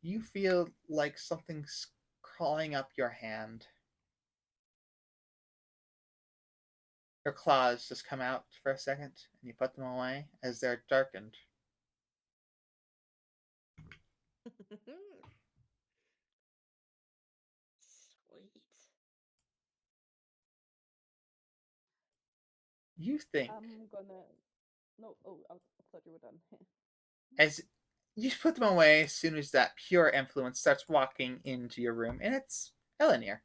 you feel like something's crawling up your hand. Your claws just come out for a second, and you put them away as they're darkened. Sweet. You think, I'm gonna. No, oh, I thought you were done. as you put them away, as soon as that pure influence starts walking into your room, and it's Eleanor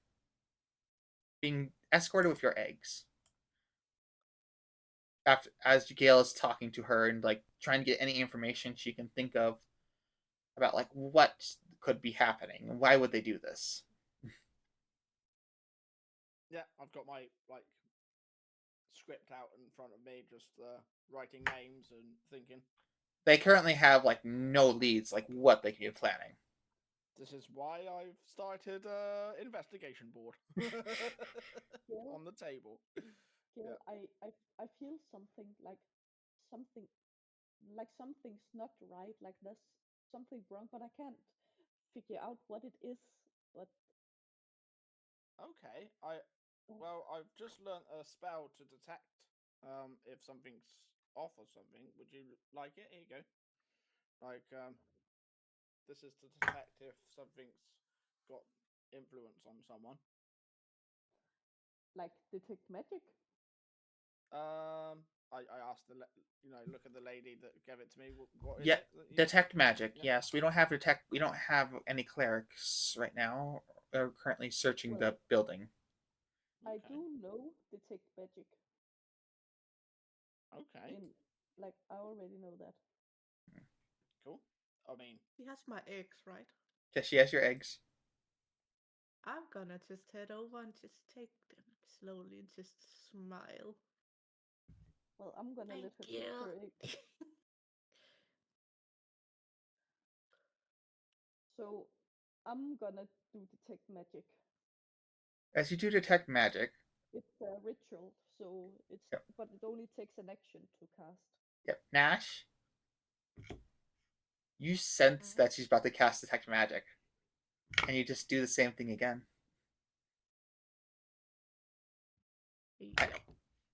being escorted with your eggs. After, as Gale is talking to her and like trying to get any information she can think of about like what could be happening and why would they do this. Yeah, I've got my like script out in front of me, just writing names and thinking. They currently have like no leads like what they can be planning. This is why I've started investigation board Gale, on the table. Gale, Yeah. I feel something, like something's not right. Like there's something wrong, but I can't figure out what it is. But Okay. I've just learnt a spell to detect if something's off or something. Would you like it? Here you go. Like this is to detect if something's got influence on someone. like detect magic. I asked look at the lady that gave it to me. What is Yeah, it? That detect magic. Yeah. Yes, we don't have detect. We don't have any clerics right now. They're currently searching the Well, building. I Okay. do know detect magic. Okay. In like I already know that. Cool. I mean, He has my eggs, right? Just she has your eggs. I'm gonna just head over and just take them slowly and just smile. Well, I'm gonna Thank let her take you. her eggs. So I'm gonna do detect magic. As you do detect magic, It's a ritual, so it's yep, but it only takes an action to cast. yep. Nash, you sense Mhm. that she's about to cast detect magic, and you just do the same thing again. Yep.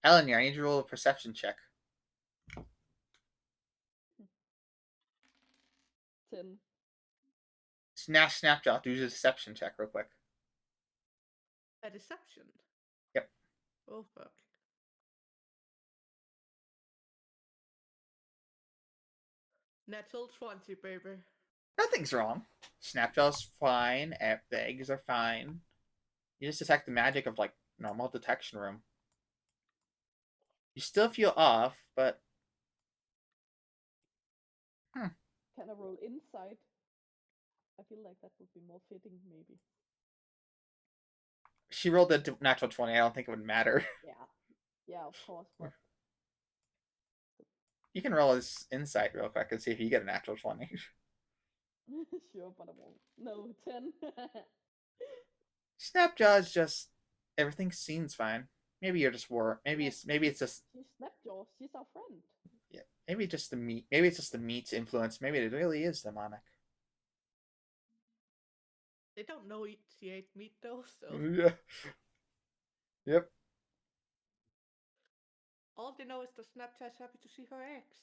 Eleanor, I need you to roll a perception check. 10. Nash Snapjaw, do the deception check real quick. A deception. Yep. Oh fuck. Natural 20, baby. Nothing's wrong. Snapjaw's fine. The eggs are fine. You just detect the magic of like normal detection room. You still feel off, but Can I roll insight? I feel like that would be more fitting, maybe. she rolled a natural 20. I don't think it would matter. Yeah, yeah, of course, but You can roll his insight real quick and see if you get a natural 20. sure, but I won't. No, 10. Snapjaw's just everything seems fine. Maybe you're just war. Maybe Yeah, it's just she's Snapjaw. She's our friend. yeah. Maybe just the meat. Maybe it's just the meat's influence. Maybe it really is demonic. They don't know she ate meat though, so Yeah. Yep. all they know is the Snapchat's happy to see her eggs.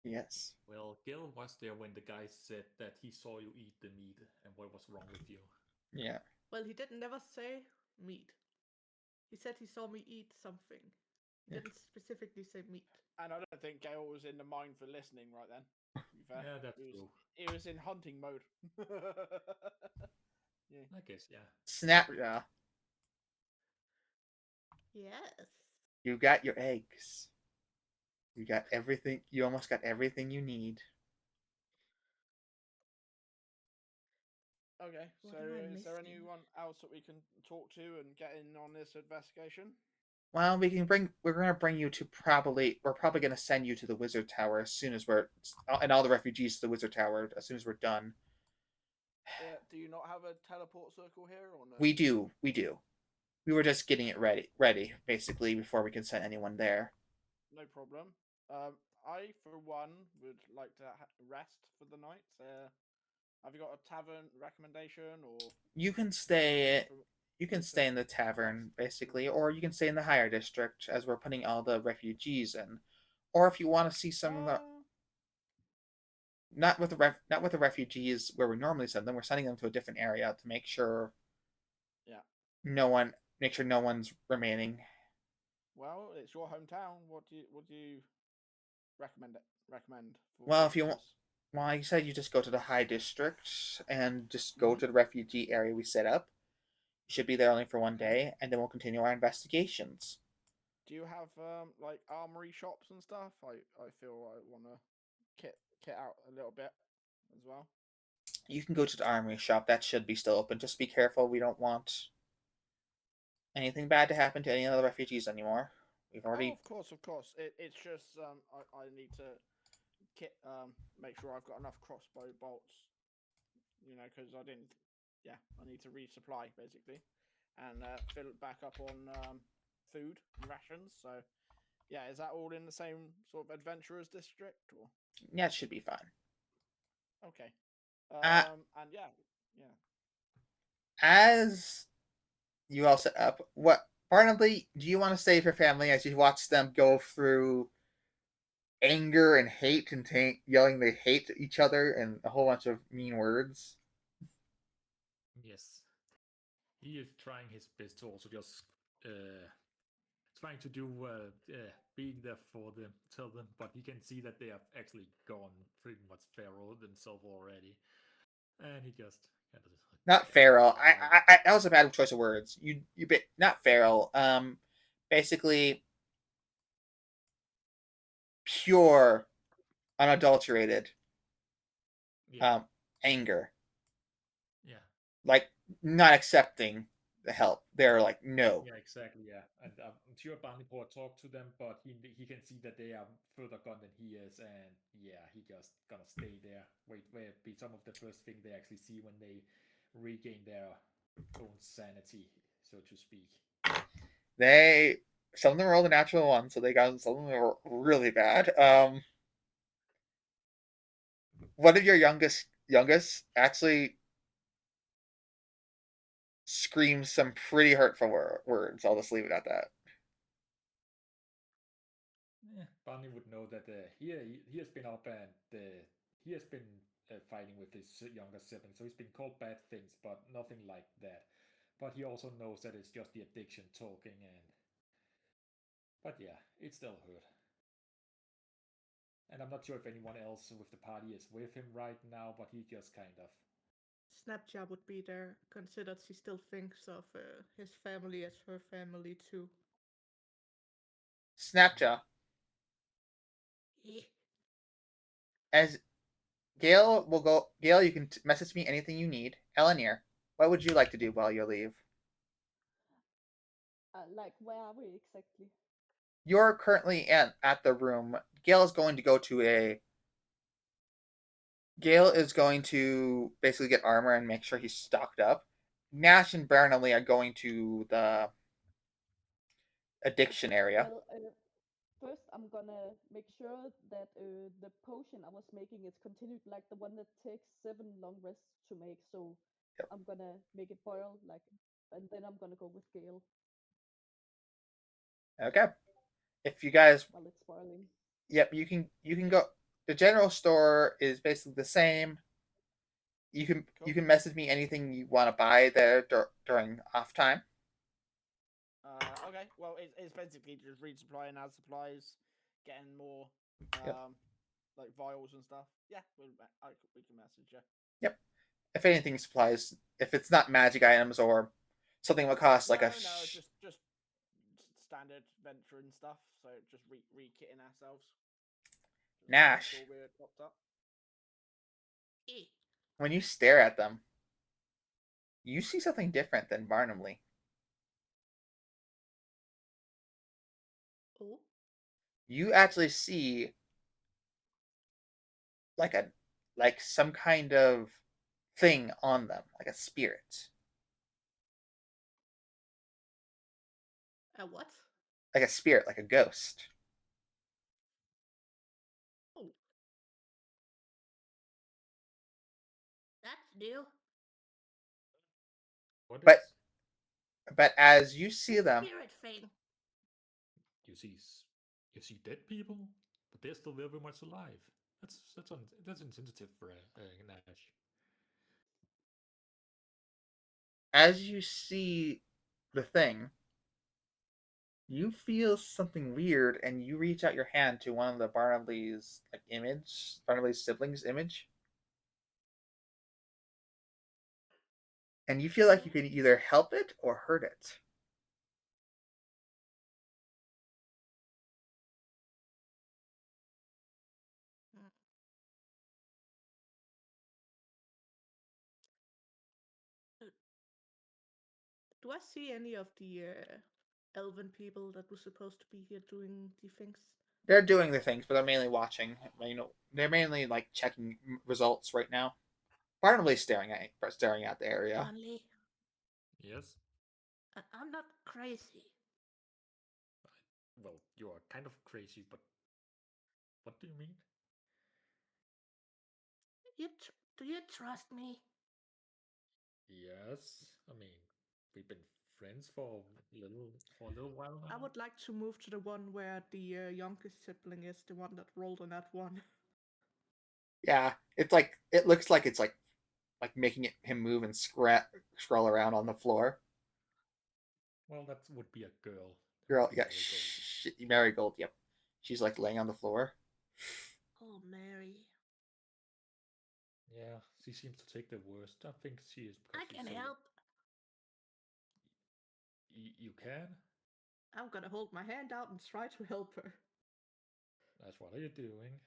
Yes. Well, Gil was there when the guy said that he saw you eat the meat and what was wrong with you. Yeah. Well, he didn't never say meat. He said he saw me eat something. He Yeah. didn't specifically say meat. and I don't think Gale was in the mind for listening right then. To be fair, Yeah, that's he was true. he was in hunting mode. Yeah. I guess, yeah. Snapjaw, Yes. you got your eggs. You got everything. You almost got everything you need. Okay, What so am I is there missing? anyone else that we can talk to and get in on this investigation? Well, we're gonna bring you to we're probably gonna send you to the Wizard Tower as soon as and all the refugees to the Wizard Tower as soon as we're done. Do you not have a teleport circle here or no? We do. We were just getting it ready, basically, before we can send anyone there. No problem. I, for one, would like to rest for the night. Have you got a tavern recommendation or You can anything stay. for You me can to stay in the rest? tavern, basically, or you can stay in the higher district as we're putting all the refugees in. Or if you want to see some of the Uh, not with the refugees where we normally send them, we're sending them to a different area to yeah. no one make sure no one's remaining. Well, it's your hometown. What do you recommend for Well, if you want, visitors? well, you said you just go to the high district and just go Hmm. to the refugee area we set up. You should be there only for one Okay. day, and then we'll continue our investigations. Do you have like armory shops and stuff? I feel I want to kit out a little bit as well. You can go to the armory shop. That should be still open. Just be careful. We don't want anything bad to happen to any of the refugees anymore. We've Oh, already. of course, of course. It's just I need to kit make sure I've got enough crossbow bolts. You know, because I didn't. Yeah, I need to resupply basically, and fill it back up on food and rations. So yeah, is that all in the same sort of adventurers district or? Yeah, it should be fine. Okay. Uh, And yeah, yeah. as you all set up, what Barnaby, do you want to save your family as you watch them go through anger and hate and yelling they hate each other and a whole bunch of mean words? Yes. He is trying his best to also just trying to do being there for them, tell them, but he can see that they have actually gone pretty much feral themselves already, and he just kind of Not yeah feral. smile. That was a bad choice of words. You bit not feral. Basically pure, unadulterated Yeah, anger, yeah, like not accepting the help. They're like, no. yeah, exactly. Yeah, and I'm sure Barneyport talked to them, but he can see that they are further gone than he is, and yeah, he just gonna stay there. Wait, where be some of the first thing they actually see when they regain their own sanity, so to speak. They some of them rolled a natural one, so they got some of them were really bad. One of your youngest actually screams some pretty hurtful words. I'll just leave it at that. Barney would know that he has been up and he has been fighting with his younger sibling, so he's been called bad things, but nothing like that. But he also knows that it's just the addiction talking, and but yeah, it still hurt. And I'm not sure if anyone else with the party is with him right now, but he just kind of Snapchat would be there, considered she still thinks of his family as her family too. Snapchat. Eh, As Gail will go. Gail, you can message me anything you need. Eleanor, what would you like to do while you leave? Like, where are we exactly? You're currently at the room. Gail is going to go to a. Gail is going to basically get armor and make sure he's stocked up. Nash and Bernally are going to the addiction area. Well, first I'm gonna make sure that the potion I was making is continued, like the one that takes 7 long rests to make. So Yep. I'm gonna make it boil, like, and then I'm gonna go with Gale Okay. If you guys, while it's boiling. yep, you can go. The general store is basically the same. You Cool. can message me anything you want to buy there during off time. Okay. Well, it's basically just resupplying as supplies, getting more Yep. like vials and stuff. Yeah, we can message you. Yep. If anything supplies, if it's not magic items or something that costs like a No, just standard venturing stuff. So just re-kitting ourselves. Just making sure Nash, we're topped up. eh. when you stare at them, you see something different than Barnumly. Oh, You actually see like a like some kind of thing on them, like a spirit, what? like a spirit, like a ghost. Oh, That's new. What But is? as you see The them, spirit thing. You see, you see dead people, but they're still very much alive. That's insensitive for Nash. as you see the thing, you feel something weird, and you reach out your hand to one of the Barnaby's like image, Barnaby's siblings' image, and you feel like you can either help it or hurt it. do I see any of the elven people that were supposed to be here doing the things? They're doing the things, but they're mainly watching. They're mainly like checking results right now. Barnaby's staring at the area. Only. Yes. I'm not crazy. Well, you are kind of crazy, but what do you mean? Do you trust me? Yes. I mean, we've been friends for a little while I now. would like to move to the one where the youngest sibling is, the one that rolled on that one. Yeah, it's like it looks like it's like making him move and scroll around on the floor. Well, that would be a girl. That would Girl, be yeah, Marigold. Marigold. Yep, she's like laying on the floor. Oh, Mary. Yeah, she seems to take the worst. I think she is because I she's can so. help. You can. I'm gonna hold my hand out and try to help her. That's what are you doing?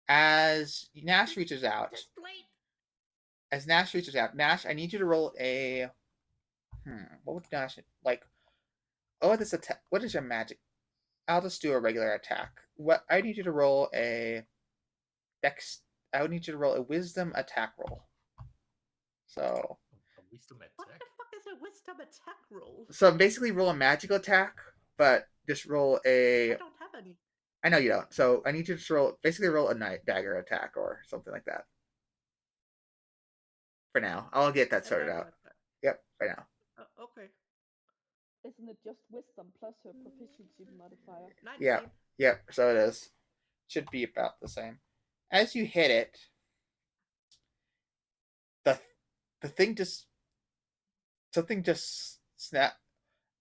As Nash reaches out, Just wait. Nash, I need you to roll a. What would Nash like? Oh, this attack. What is your magic? I'll just do a regular attack. What I need you to roll a dex. I would need you to roll a wisdom attack roll. So, A wisdom What attack. the fuck is a wisdom attack roll? basically roll a magical attack, but just roll I a. don't have any. I know you don't. So I need you to roll a knight dagger attack or something like that. For now, I'll get that A sorted dagger out. attack. Yep, for now. Okay. Isn't it just wisdom plus her proficiency modifier? Yeah, 19. yep. So it is. Should be about the same. As you hit it, the the thing just something just snap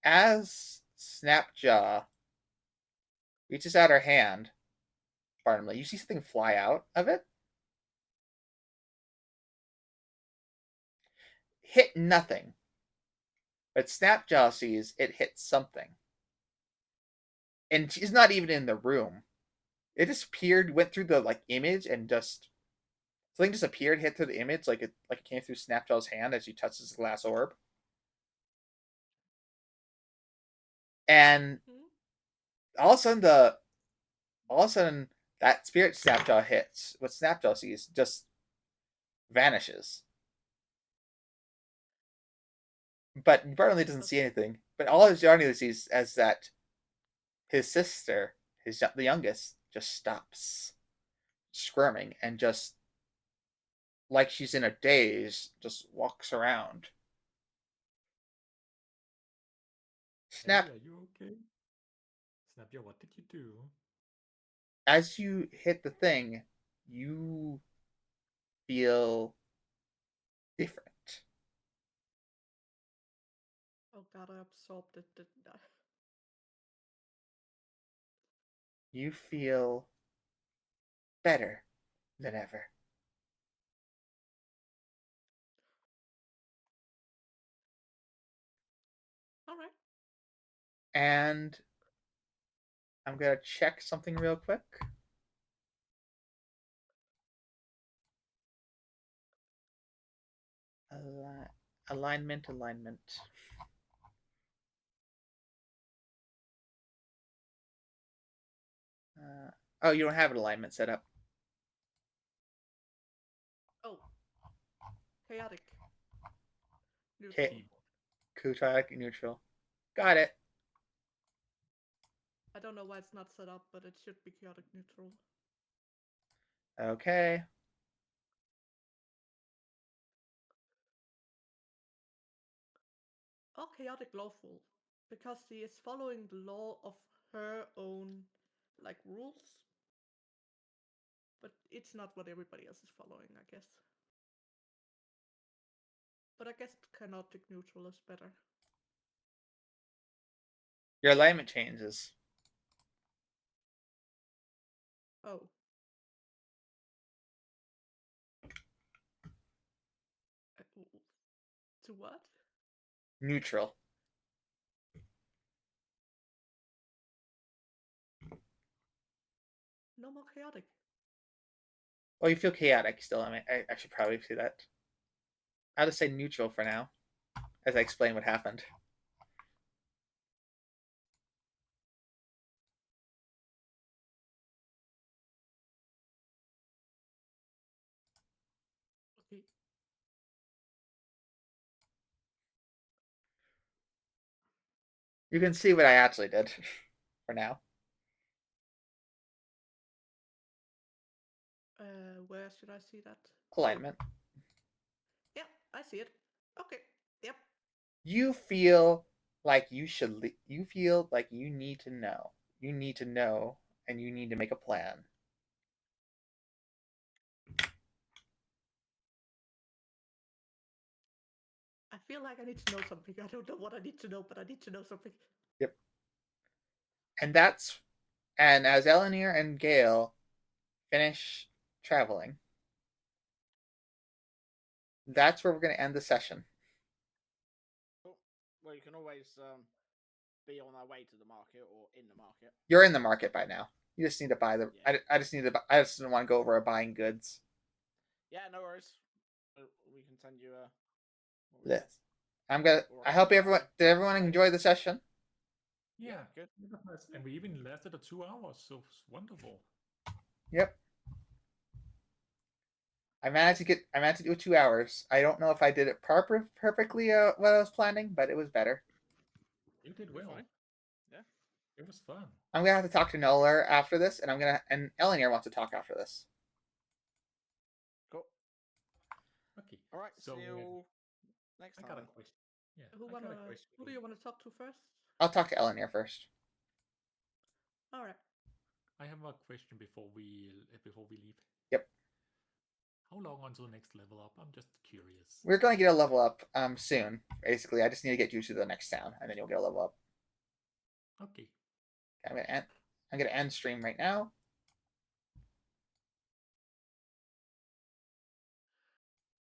as Snapjaw reaches out her hand. Pardon me. You see something fly out of it. Hit nothing, but Snapjaw sees it hit something, and she's not even in the room. It just appeared, went through the like image, and just something just appeared, hit through the image, like it came through Snapjaw's hand as she touches the glass orb, and Hmm? all of a sudden that spirit Snapjaw hits. What Snapjaw sees just vanishes. But Bartley doesn't see anything. But all Johnny sees is that his sister, the youngest, just stops squirming and just like she's in a daze, just walks around. Hey, Snap! are you okay? Snapja, what did you do? As you hit the thing, you feel different. Oh god, I absorbed it, didn't I? You feel better than ever. Alright. And I'm gonna check something real quick. Alignment. Oh, you don't have an alignment set up. Oh. Chaotic. Okay. Neutral. Chaotic neutral. Got it. I don't know why it's not set up, but it should be chaotic neutral. Okay. Or chaotic lawful, because she is following the law of her own, like, rules. But it's not what everybody else is following, I guess. But I guess chaotic neutral is better. Your alignment changes. Oh. To what? Neutral. No more chaotic. Oh, you feel chaotic still. I mean, I should probably see that. I'll just say neutral for now, as I explain what happened. Okay. You can see what I actually did for now. Where should I see that? Alignment. Oh. Yeah, I see it. Okay. Yep. You feel like you should. You feel like you need to know. You need to know, and you need to make a plan. I feel like I need to know something. I don't know what I need to know, but I need to know something. Yep. And as Eleanor and Gale finish traveling, that's where we're going to end the session. Cool. Well, you can always be on our way to the market or in the market. You're in the market by now. You just need to buy the. Yeah. I just need to. I just didn't want to go over buying goods. Yeah, no worries. We can send you a. This. I'm gonna. I hope everyone. Did everyone enjoy the session? Yeah, good. And we even lasted 2 hours, so it's wonderful. Yep. I managed to do it 2 hours. I don't know if I did it perfectly what I was planning, but it was better. You did well. Fine. Yeah. It was fun. I'm gonna have to talk to Noller after this, and Eleanor wants to talk after this. Cool. Okay. All right. So see you next I time. got a question. Yeah. Who do you want to talk to first? I'll talk to Eleanor first. All right. I have a question before we leave. Yep. How long until the next level up? I'm just curious. We're gonna get a level up soon. Basically, I just need to get you to the next town, and then you'll get a level up. Okay. I'm gonna end stream right now.